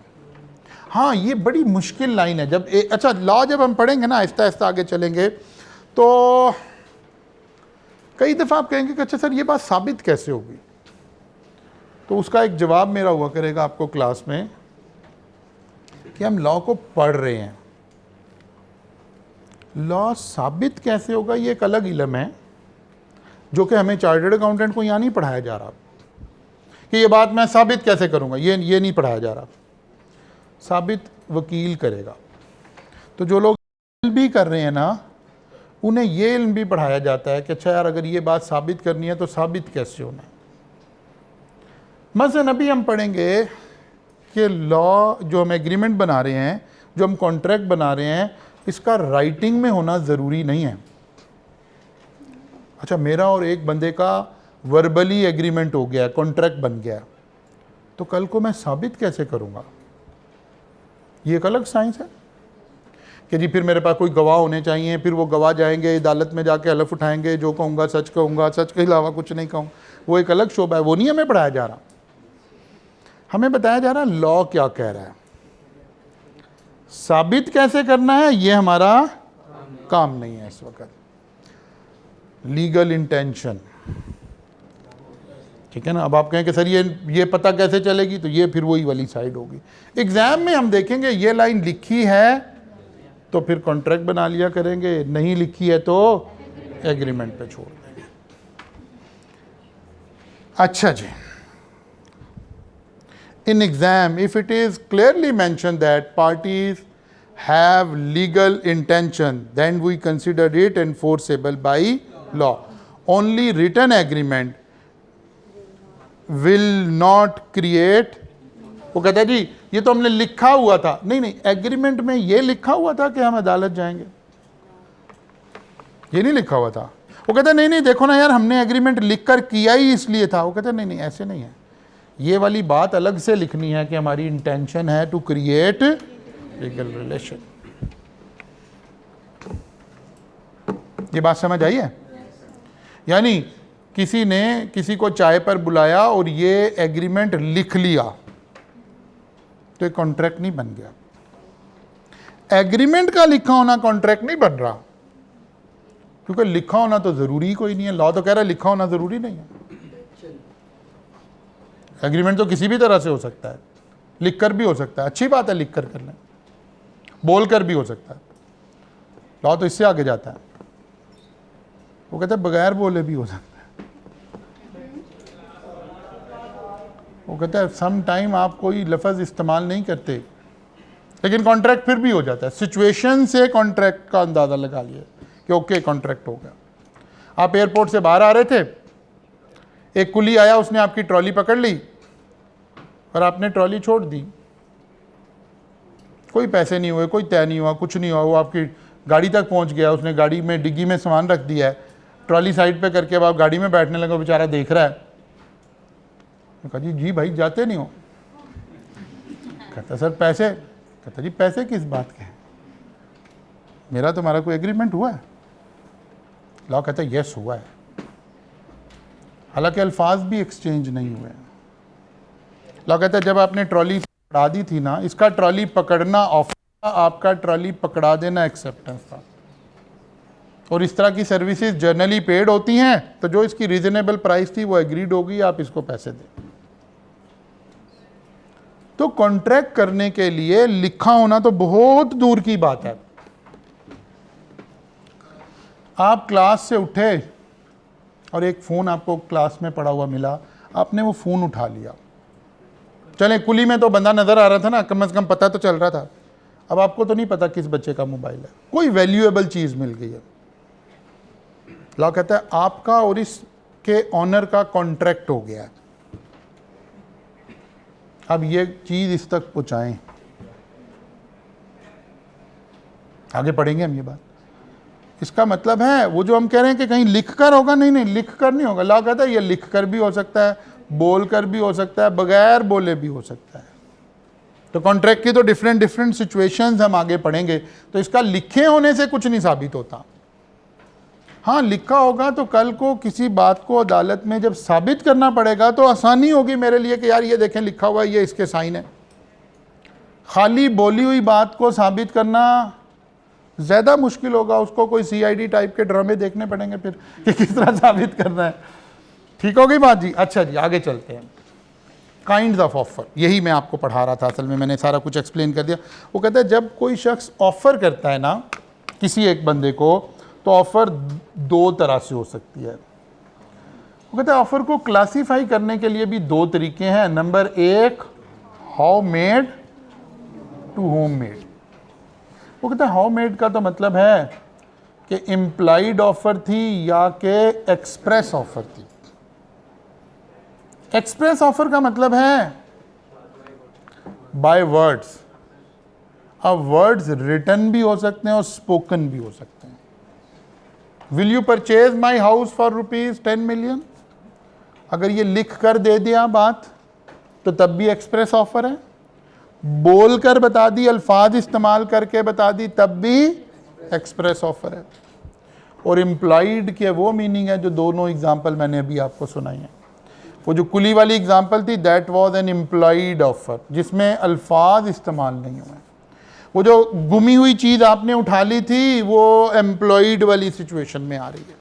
हाँ, ये बड़ी मुश्किल लाइन है। जब अच्छा लॉ जब हम पढ़ेंगे ना, आहिस्ता आहिस्ता आगे चलेंगे, तो कई दफ़ा आप कहेंगे कि अच्छा सर ये बात साबित कैसे होगी? तो उसका एक जवाब मेरा हुआ करेगा आपको क्लास में कि हम लॉ को पढ़ रहे हैं। लॉ साबित कैसे होगा ये एक अलग इल्म है जो कि हमें चार्टर्ड अकाउंटेंट को यहाँ नहीं पढ़ाया जा रहा कि ये बात मैं साबित कैसे करूँगा, ये नहीं पढ़ाया जा रहा। साबित वकील करेगा। तो जो लोग भी कर रहे हैं ना, उन्हें ये इल्म भी पढ़ाया जाता है कि अच्छा यार अगर ये बात साबित करनी है तो साबित कैसे होना है। मसलन अभी हम पढ़ेंगे कि लॉ जो हम एग्रीमेंट बना रहे हैं, जो हम कॉन्ट्रैक्ट बना रहे हैं, इसका राइटिंग में होना ज़रूरी नहीं है। अच्छा, मेरा और एक बंदे का वर्बली एग्रीमेंट हो गया, कॉन्ट्रैक्ट बन गया, तो कल को मैं साबित कैसे करूँगा? ये एक अलग साइंस है। कि जी फिर मेरे पास कोई गवाह होने चाहिए, फिर वो गवाह जाएंगे अदालत में जाके हलफ उठाएंगे, जो कहूँगा सच कहूँगा, सच के अलावा कुछ नहीं कहूँ, वो एक अलग शोबा है, वो नहीं हमें पढ़ाया जा रहा। हमें बताया जा रहा है लॉ क्या कह रहा है, साबित कैसे करना है ये हमारा काम नहीं है इस वक्त। लीगल इंटेंशन, ठीक है ना। अब आप कहें कि सर ये पता कैसे चलेगी, तो ये फिर वही वाली साइड होगी। एग्जाम में हम देखेंगे ये लाइन लिखी है तो फिर कॉन्ट्रैक्ट बना लिया करेंगे, नहीं लिखी है तो एग्रीमेंट पे छोड़ देंगे। अच्छा जी, in exam if it is clearly mentioned that parties have legal intention then we consider it enforceable by law. Only written agreement will not create, वो कहता है जी ये तो हमने लिखा हुआ था, नहीं नहीं एग्रीमेंट में ये लिखा हुआ था कि हम अदालत जाएंगे, ये नहीं लिखा हुआ था। वो कहता है नहीं नहीं देखो ना यार हमने एग्रीमेंट लिख कर किया ही इसलिए था। वो कहता है नहीं नहीं ऐसे नहीं है, ये वाली बात अलग से लिखनी है कि हमारी इंटेंशन है टू क्रिएट लीगल रिलेशन। ये बात समझ आई है? यानी किसी ने किसी को चाय पर बुलाया और ये एग्रीमेंट लिख लिया तो एक कॉन्ट्रैक्ट नहीं बन गया। एग्रीमेंट का लिखा होना कॉन्ट्रैक्ट नहीं बन रहा, क्योंकि लिखा होना तो जरूरी कोई नहीं है। लॉ तो कह रहा है लिखा होना जरूरी नहीं है। एग्रीमेंट तो किसी भी तरह से हो सकता है, लिख कर भी हो सकता है, अच्छी बात है लिख कर लें, बोल कर भी हो सकता है। लॉ तो इससे आगे जाता है, वो कहता है बगैर बोले भी हो सकता है। वो कहता है सम टाइम आप कोई लफ्ज़ इस्तेमाल नहीं करते लेकिन कॉन्ट्रैक्ट फिर भी हो जाता है। सिचुएशन से कॉन्ट्रैक्ट का अंदाज़ा लगा लिया कि ओके कॉन्ट्रैक्ट हो गया। आप एयरपोर्ट से बाहर आ रहे थे, एक कुली आया, उसने आपकी ट्रॉली पकड़ ली और आपने ट्रॉली छोड़ दी। कोई पैसे नहीं हुए, कोई तय नहीं हुआ, कुछ नहीं हुआ, वो आपकी गाड़ी तक पहुंच गया, उसने गाड़ी में डिग्गी में सामान रख दिया है, ट्रॉली साइड पे करके अब आप गाड़ी में बैठने लगे, बेचारा देख रहा है। कहा जी भाई जाते नहीं हो? कहता सर पैसे। कहता जी पैसे किस बात के हैं, मेरा तुम्हारा कोई एग्रीमेंट हुआ है? लॉ कहता है यस हुआ है, हालांकि अल्फाज भी एक्सचेंज नहीं हुए। लॉ कहता है जब आपने ट्रॉली पकड़ा दी थी ना, इसका ट्रॉली पकड़ना ऑफर था, आपका ट्रॉली पकड़ा देना एक्सेप्टेंस था। और इस तरह की सर्विसेज जनरली पेड होती हैं, तो जो इसकी रीजनेबल प्राइस थी वो एग्रीड होगी, आप इसको पैसे दें। तो कॉन्ट्रैक्ट करने के लिए लिखा होना तो बहुत दूर की बात है। आप क्लास से उठे और एक फ़ोन आपको क्लास में पड़ा हुआ मिला, आपने वो फ़ोन उठा लिया। चले कुली में तो बंदा नज़र आ रहा था ना, कम से कम पता तो चल रहा था। अब आपको तो नहीं पता किस बच्चे का मोबाइल है, कोई वैल्यूएबल चीज़ मिल गई है। लॉ कहता है आपका और इसके ऑनर का कॉन्ट्रैक्ट हो गया है, अब ये चीज़ इस तक पहुँचाएं। आगे पढ़ेंगे हम ये बात। इसका मतलब है वो जो हम कह रहे हैं कि कहीं लिख कर होगा, नहीं नहीं लिख कर नहीं होगा। लॉ कहता है ये लिख कर भी हो सकता है, बोल कर भी हो सकता है, बगैर बोले भी हो सकता है। तो कॉन्ट्रैक्ट की तो डिफरेंट सिचुएशंस हम आगे पढ़ेंगे। तो इसका लिखे होने से कुछ नहीं साबित होता। हाँ लिखा होगा तो कल को किसी बात को अदालत में जब साबित करना पड़ेगा तो आसानी होगी मेरे लिए कि यार ये देखें लिखा हुआ है, ये इसके साइन है। खाली बोली हुई बात को साबित करना ज़्यादा मुश्किल होगा, उसको कोई CID टाइप के ड्रामे देखने पड़ेंगे फिर कि किस तरह साबित करना है। ठीक होगी बात जी? अच्छा जी आगे चलते हैं। काइंड्स ऑफ ऑफर, यही मैं आपको पढ़ा रहा था, असल में मैंने सारा कुछ एक्सप्लेन कर दिया। वो कहता है जब कोई शख्स ऑफ़र करता है ना किसी एक बंदे को, तो ऑफ़र दो तरह से हो सकती है। वो कहता है ऑफ़र को क्लासीफाई करने के लिए भी दो तरीके हैं। नंबर एक, how made to whom made. वो कहता है हाउ मेड का तो मतलब है कि इम्प्लाइड ऑफ़र थी या कि एक्सप्रेस ऑफ़र थी। एक्सप्रेस ऑफ़र का मतलब है बाय वर्ड्स। अब वर्ड्स रिटन भी हो सकते हैं और स्पोकन भी हो सकते हैं। Will you purchase my house for ₹10 million, अगर ये लिख कर दे दिया बात तो तब भी एक्सप्रेस ऑफर है। बोल कर बता दी, अल्फाज इस्तेमाल करके बता दी, तब भी एक्सप्रेस ऑफर है। और इम्प्लॉइड के वो मीनिंग है जो दोनों एग्जाम्पल मैंने अभी आपको सुनाई है। वो जो कुली वाली एग्जाम्पल थी, that was an employed offer, जिसमें अल्फाज इस्तेमाल नहीं हुए। वो जो गुमी हुई चीज़ आपने उठा ली थी, वो एम्प्लॉइड वाली सिचुएशन में आ रही है।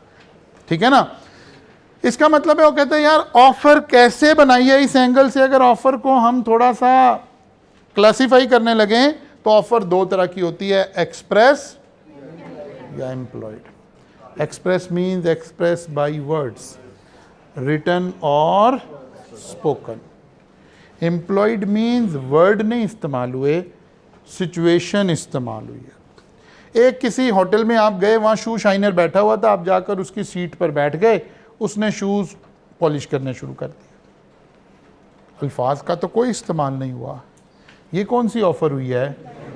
ठीक है ना? इसका मतलब है, वो कहते हैं यार ऑफर कैसे बनाई है इस एंगल से। अगर ऑफर को हम थोड़ा सा क्लासिफाई करने लगें तो ऑफर दो तरह की होती है, एक्सप्रेस या implied. Express means express by words, written और स्पोकन। एम्प्लॉयड मीन्स वर्ड नहीं इस्तेमाल हुए, सिचुएशन इस्तेमाल हुई है। एक किसी होटल में आप गए, वहाँ शू शाइनर बैठा हुआ था, आप जाकर उसकी सीट पर बैठ गए, उसने शूज़ पॉलिश करने शुरू कर दिए। अल्फाज का तो कोई इस्तेमाल नहीं हुआ। ये कौन सी ऑफ़र हुई है?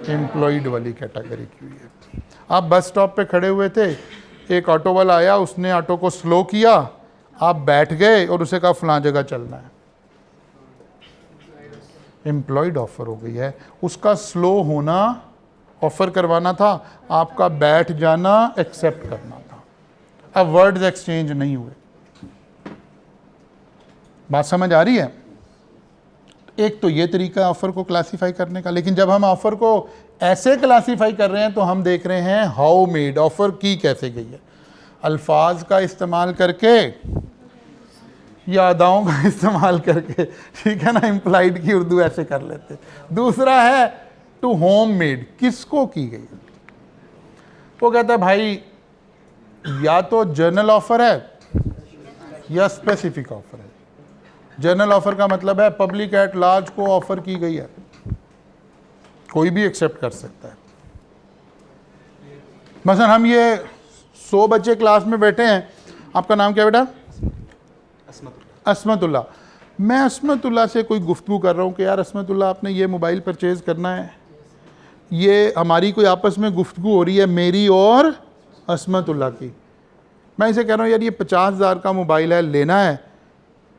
एम्प्लॉयड वाली कैटेगरी की हुई है। आप बस स्टॉप पे खड़े हुए थे, एक ऑटो वाला आया, उसने ऑटो को स्लो किया, आप बैठ गए और उसे कहा फलां जगह चलना है। एम्प्लॉयड ऑफर हो गई है। उसका स्लो होना ऑफर करवाना था, आपका बैठ जाना एक्सेप्ट करना था। अब वर्ड्स एक्सचेंज नहीं हुए। बात समझ आ रही है? एक तो ये तरीका है ऑफर को क्लासिफाई करने का, लेकिन जब हम ऑफर को ऐसे क्लासिफाई कर रहे हैं तो हम देख रहे हैं हाउ मेड, ऑफर की कैसे गई है। अल्फाज का इस्तेमाल करके या अदाओं का इस्तेमाल करके, ठीक है ना? इम्प्लाइड की उर्दू ऐसे कर लेते। दूसरा है टू होम मेड, किसको की गई। वो कहता है भाई या तो जनरल ऑफर है या स्पेसिफिक ऑफर है। जनरल ऑफर का मतलब है पब्लिक एट लार्ज को ऑफर की गई है, कोई भी एक्सेप्ट कर सकता है। मसलन हम ये 100 बच्चे क्लास में बैठे हैं, आपका नाम क्या बेटा? असमतुल्ला। मैं असमतुल्ला से कोई गुफ्तगू कर रहा हूँ कि यार असमतुल्ला आपने ये मोबाइल परचेज़ करना है। ये हमारी कोई आपस में गुफ्तगू हो रही है मेरी और असमतुल्ला की। मैं इसे कह रहा हूँ यार ये 50,000 का मोबाइल है, लेना है।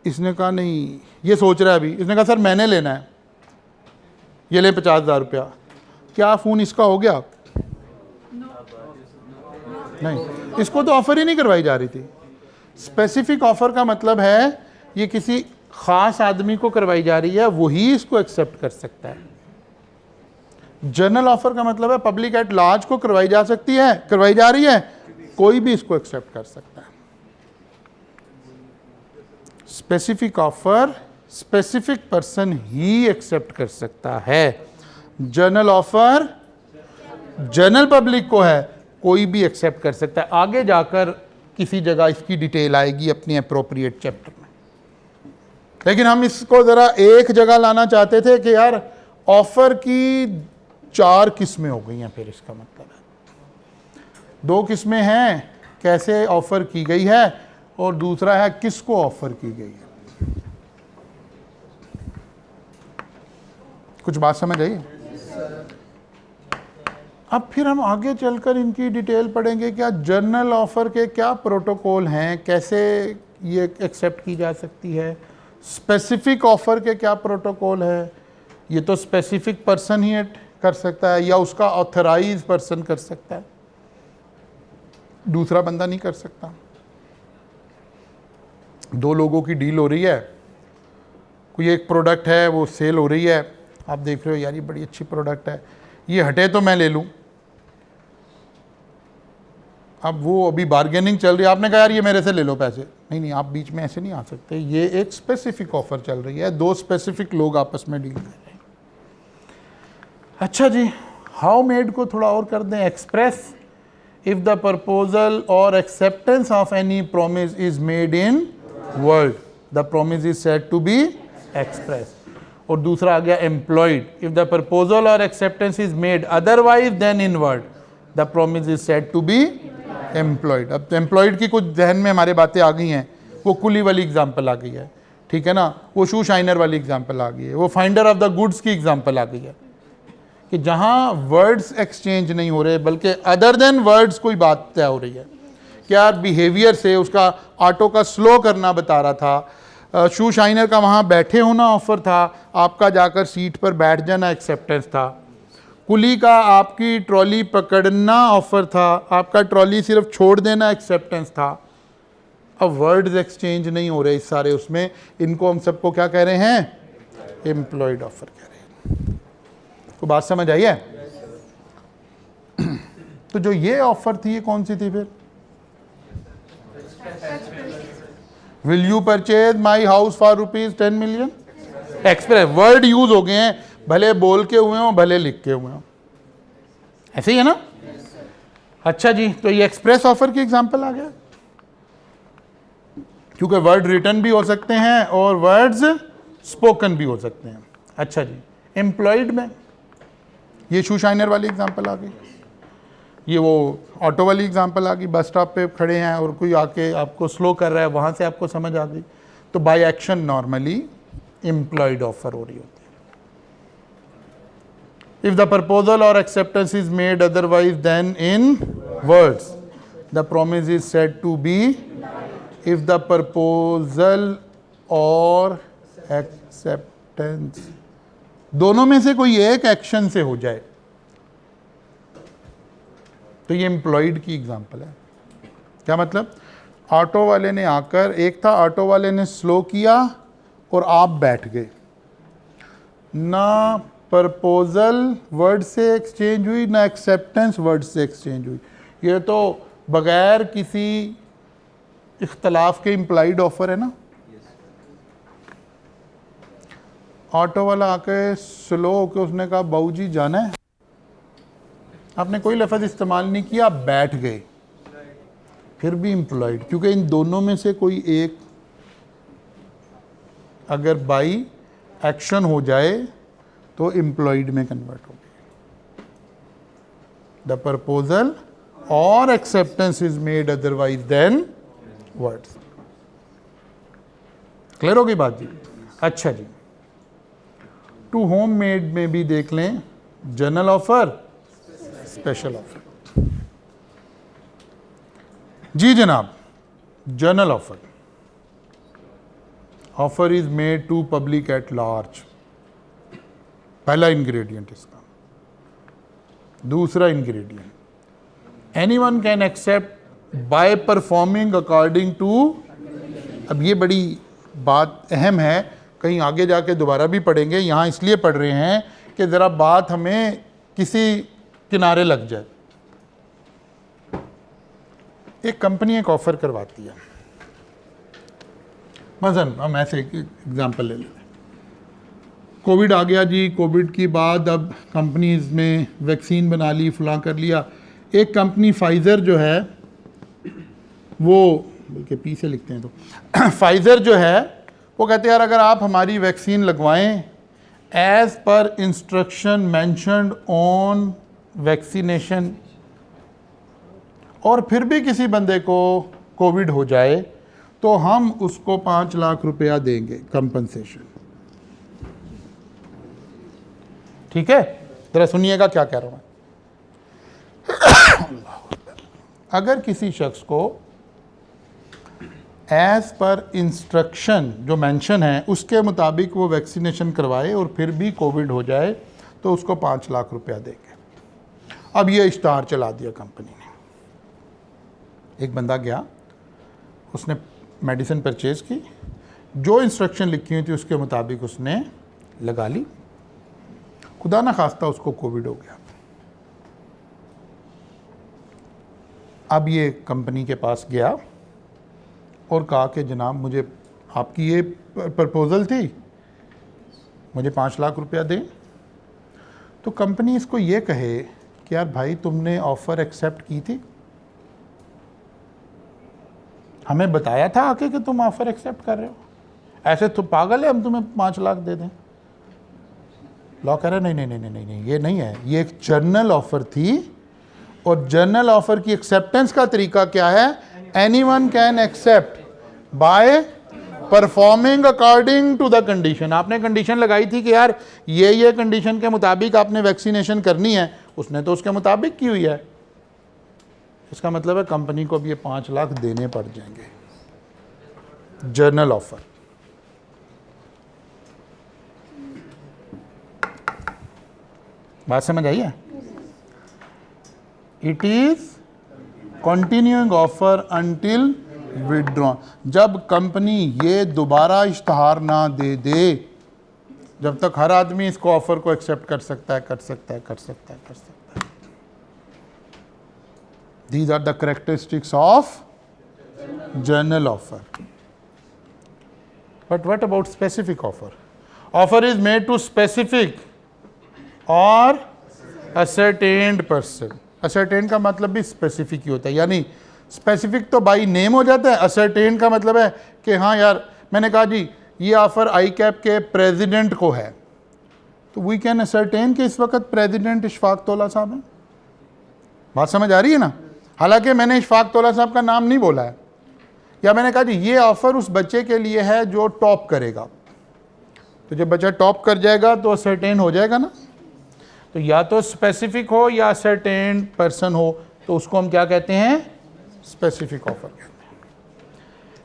इसने कहा नहीं, ये सोच रहा है अभी। इसने कहा सर मैंने लेना है, ये ले 50,000 रुपया। क्या फ़ोन इसका हो गया? नहीं, इसको तो ऑफ़र ही नहीं करवाई जा रही थी। स्पेसिफिक ऑफ़र का मतलब है ये किसी ख़ास आदमी को करवाई जा रही है, वही इसको एक्सेप्ट कर सकता है। जनरल ऑफ़र का मतलब है पब्लिक एट लार्ज को करवाई जा सकती है, करवाई जा रही है, कोई भी इसको एक्सेप्ट कर सकता है। स्पेसिफिक ऑफर स्पेसिफिक पर्सन ही एक्सेप्ट कर सकता है। जनरल ऑफर जनरल पब्लिक को है, कोई भी एक्सेप्ट कर सकता है। आगे जाकर किसी जगह इसकी डिटेल आएगी अपनी अप्रोप्रिएट चैप्टर में, लेकिन हम इसको ज़रा एक जगह लाना चाहते थे कि यार ऑफ़र की 4 किस्में हो गई हैं। फिर इसका मतलब है 2 किस्में हैं कैसे ऑफ़र की गई है, और दूसरा है किसको ऑफ़र की गई है। कुछ बात समझ आई? अब फिर हम आगे चलकर इनकी डिटेल पढ़ेंगे। क्या जनरल ऑफ़र के क्या प्रोटोकॉल हैं, कैसे ये एक्सेप्ट की जा सकती है। स्पेसिफिक ऑफ़र के क्या प्रोटोकॉल है, ये तो स्पेसिफिक पर्सन ही कर सकता है या उसका ऑथराइज पर्सन कर सकता है, दूसरा बंदा नहीं कर सकता। 2 लोगों की डील हो रही है, कोई एक प्रोडक्ट है वो सेल हो रही है, आप देख रहे हो यार ये बड़ी अच्छी प्रोडक्ट है, ये हटे तो मैं ले लूँ। अब वो अभी बार्गेनिंग चल रही है, आपने कहा यार ये मेरे से ले लो पैसे, नहीं नहीं आप बीच में ऐसे नहीं आ सकते। ये एक स्पेसिफिक ऑफर चल रही है, 2 स्पेसिफिक लोग आपस में डील कर रहे हैं। अच्छा जी, हाउ मेड को थोड़ा और कर दें। एक्सप्रेस इफ द प्रपोजल और acceptance of any promise is made in word, the promise is said to be express. और दूसरा आ गया एम्प्लॉयड, इफ द प्रपोजल और acceptance is made otherwise than in word, the promise is said to be implied. अब implied की कुछ जहन में हमारे बातें आ गई हैं, वो कुली वाली एग्जाम्पल आ गई है, ठीक है ना, वो शू शाइनर वाली एग्जाम्पल आ गई है, वो फाइंडर ऑफ द गुड्स की एग्जाम्पल आ गई है, कि जहाँ वर्ड्स एक्सचेंज नहीं हो रहे बल्कि अदर देन वर्ड्स कोई बात तय हो रही है। क्या बिहेवियर से उसका ऑटो का स्लो करना बता रहा था, शू शाइनर का वहाँ बैठे होना ऑफ़र था, आपका जाकर सीट पर बैठ जाना एक्सेप्टेंस था। कुली का आपकी ट्रॉली पकड़ना ऑफ़र था, आपका ट्रॉली सिर्फ छोड़ देना एक्सेप्टेंस था। अब वर्ड्स एक्सचेंज नहीं हो रहे इस सारे उसमें, इनको हम सबको क्या कह रहे हैं? एम्प्लॉयड ऑफ़र कह रहे हैं। तो बात समझ आई है? तो जो ये ऑफ़र थी ये कौन सी थी फिर? Will you purchase my house for ₹10 million? Express word use हो गए हैं, भले बोल के हुए हों भले लिख के हुए हों, ऐसे ही है ना? अच्छा जी, तो ये एक्सप्रेस ऑफर की एग्जांपल आ गया, क्योंकि वर्ड रिटन भी हो सकते हैं और वर्ड्स स्पोकन भी हो सकते हैं। अच्छा जी, एम्प्लॉयड में ये शू शाइनर वाली एग्जांपल आ गई, ये वो ऑटो वाली एग्जांपल आ गई, बस स्टॉप पे खड़े हैं और कोई आके आपको स्लो कर रहा है, वहाँ से आपको समझ आ गई। तो by action normally implied offer हो रही होती है। इफ द प्रपोजल और acceptance is made otherwise than in words the promise is said to be. If the proposal और एक्सेप्टेंस दोनों में से कोई एक एक्शन से हो जाए तो ये एम्प्लॉयड की एग्जांपल है। क्या मतलब? ऑटो वाले ने आकर, एक था ऑटो वाले ने स्लो किया और आप बैठ गए, ना प्रपोजल वर्ड से एक्सचेंज हुई ना एक्सेप्टेंस वर्ड से एक्सचेंज हुई, ये तो बगैर किसी इख्तलाफ के इम्प्लॉयड ऑफर है ना। ऑटो वाला आके स्लो होकर उसने कहा बाबू जी जाना है, आपने कोई लफ्ज़ इस्तेमाल नहीं किया, आप बैठ गए, फिर भी एम्प्लॉयड, क्योंकि इन दोनों में से कोई एक अगर बाई एक्शन हो जाए तो एम्प्लॉयड में कन्वर्ट हो गई। द प्रपोजल और acceptance is made otherwise than words. Clear हो गई बात जी? अच्छा जी, टू होम मेड में भी देख लें, जनरल ऑफर स्पेशल ऑफर। जी जनाब, general offer, offer is made to public at large, पहला इंग्रेडिएंट इसका। दूसरा ingredient, anyone can accept by performing according to. अब ये बड़ी बात अहम है, कहीं आगे जाके दोबारा भी पढ़ेंगे, यहाँ इसलिए पढ़ रहे हैं कि ज़रा बात हमें किसी किनारे लग जाए। एक कंपनी एक ऑफ़र करवाती है, मसलन हम ऐसे एक एग्जांपल ले लेते हैं, कोविड आ गया जी, कोविड की बाद अब कंपनीज ने वैक्सीन बना ली, फलां कर लिया। एक कंपनी फाइज़र जो है वो, बल्कि पी से लिखते हैं तो फाइज़र जो है वो कहते हैं यार अगर आप हमारी वैक्सीन लगवाएं as per instruction mentioned on vaccination, और फिर भी किसी बंदे को कोविड हो जाए तो हम उसको 5 लाख रुपया देंगे कंपनसेशन। ठीक है, जरा सुनिएगा क्या कह रहा हूं मैं। अगर किसी शख्स को एज पर इंस्ट्रक्शन जो मेंशन है उसके मुताबिक वो वैक्सीनेशन करवाए और फिर भी कोविड हो जाए तो उसको 5 लाख रुपया देंगे। अब ये इश्तार चला दिया कंपनी ने, एक बंदा गया, उसने मेडिसिन परचेज़ की, जो इंस्ट्रक्शन लिखी हुई थी उसके मुताबिक उसने लगा ली, खुदा ना खास्ता उसको कोविड हो गया। अब ये कंपनी के पास गया और कहा कि जनाब मुझे आपकी ये प्रपोज़ल थी, मुझे 5 लाख रुपया दें। तो कंपनी इसको ये कहे कि यार भाई तुमने ऑफ़र एक्सेप्ट की थी, हमें बताया था आके कि तुम ऑफ़र एक्सेप्ट कर रहे हो, ऐसे तो पागल है हम तुम्हें 5 लाख दे दें। लॉ कह रहा है नहीं, ये नहीं है, ये एक जर्नल ऑफ़र थी और जर्नल ऑफ़र की एक्सेप्टेंस का तरीका क्या है? Anyone can accept by performing according to the condition. आपने कंडीशन लगाई थी कि यार ये कंडीशन के मुताबिक आपने वैक्सीनेशन करनी है, उसने तो उसके मुताबिक की हुई है, इसका मतलब है कंपनी को अब ये 5 लाख देने पड़ जाएंगे। Journal offer. बात समझ आई है? It is continuing offer until withdraw. जब कंपनी ये दोबारा इश्तहार ना दे दे, जब तक हर आदमी इसको ऑफर को एक्सेप्ट कर सकता है, कर सकता है, कर सकता है, कर सकता है। These are the characteristics of general offer. But what about specific offer? Offer is made to specific और असर्टेन्ड पर्सन। असर्टेन का मतलब भी स्पेसिफिक ही होता है, यानी स्पेसिफिक तो बाई नेम हो जाता है, असर्टेन का मतलब है कि हाँ यार, मैंने कहा जी ये ऑफर आई कैप के प्रेसिडेंट को है, तो वी कैन असर्टेन कि इस वक्त प्रेसिडेंट इशफाक तौला साहब हैं। बात समझ आ रही है ना? हालांकि मैंने इशफाक तौला साहब का नाम नहीं बोला है, या मैंने कहा जी ये ऑफर उस बच्चे के लिए है जो टॉप करेगा, तो जब बच्चा टॉप कर जाएगा तो असर्टेन हो जाएगा ना। तो या तो स्पेसिफिक हो या असर्टेन पर्सन हो, तो उसको हम क्या कहते हैं? स्पेसिफिक ऑफर कहते हैं।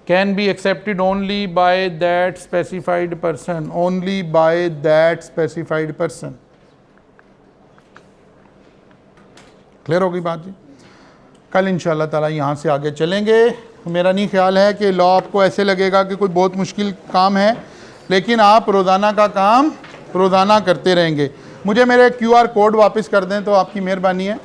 Can be accepted only by that specified person, only by that specified person. Clear होगी बात जी? कल इंशाल्लाह ताला यहाँ से आगे चलेंगे। मेरा नहीं ख्याल है कि लॉ आपको ऐसे लगेगा कि कोई बहुत मुश्किल काम है, लेकिन आप रोज़ाना का काम रोज़ाना करते रहेंगे। मुझे मेरे QR कोड वापस कर दें तो आपकी मेहरबानी है।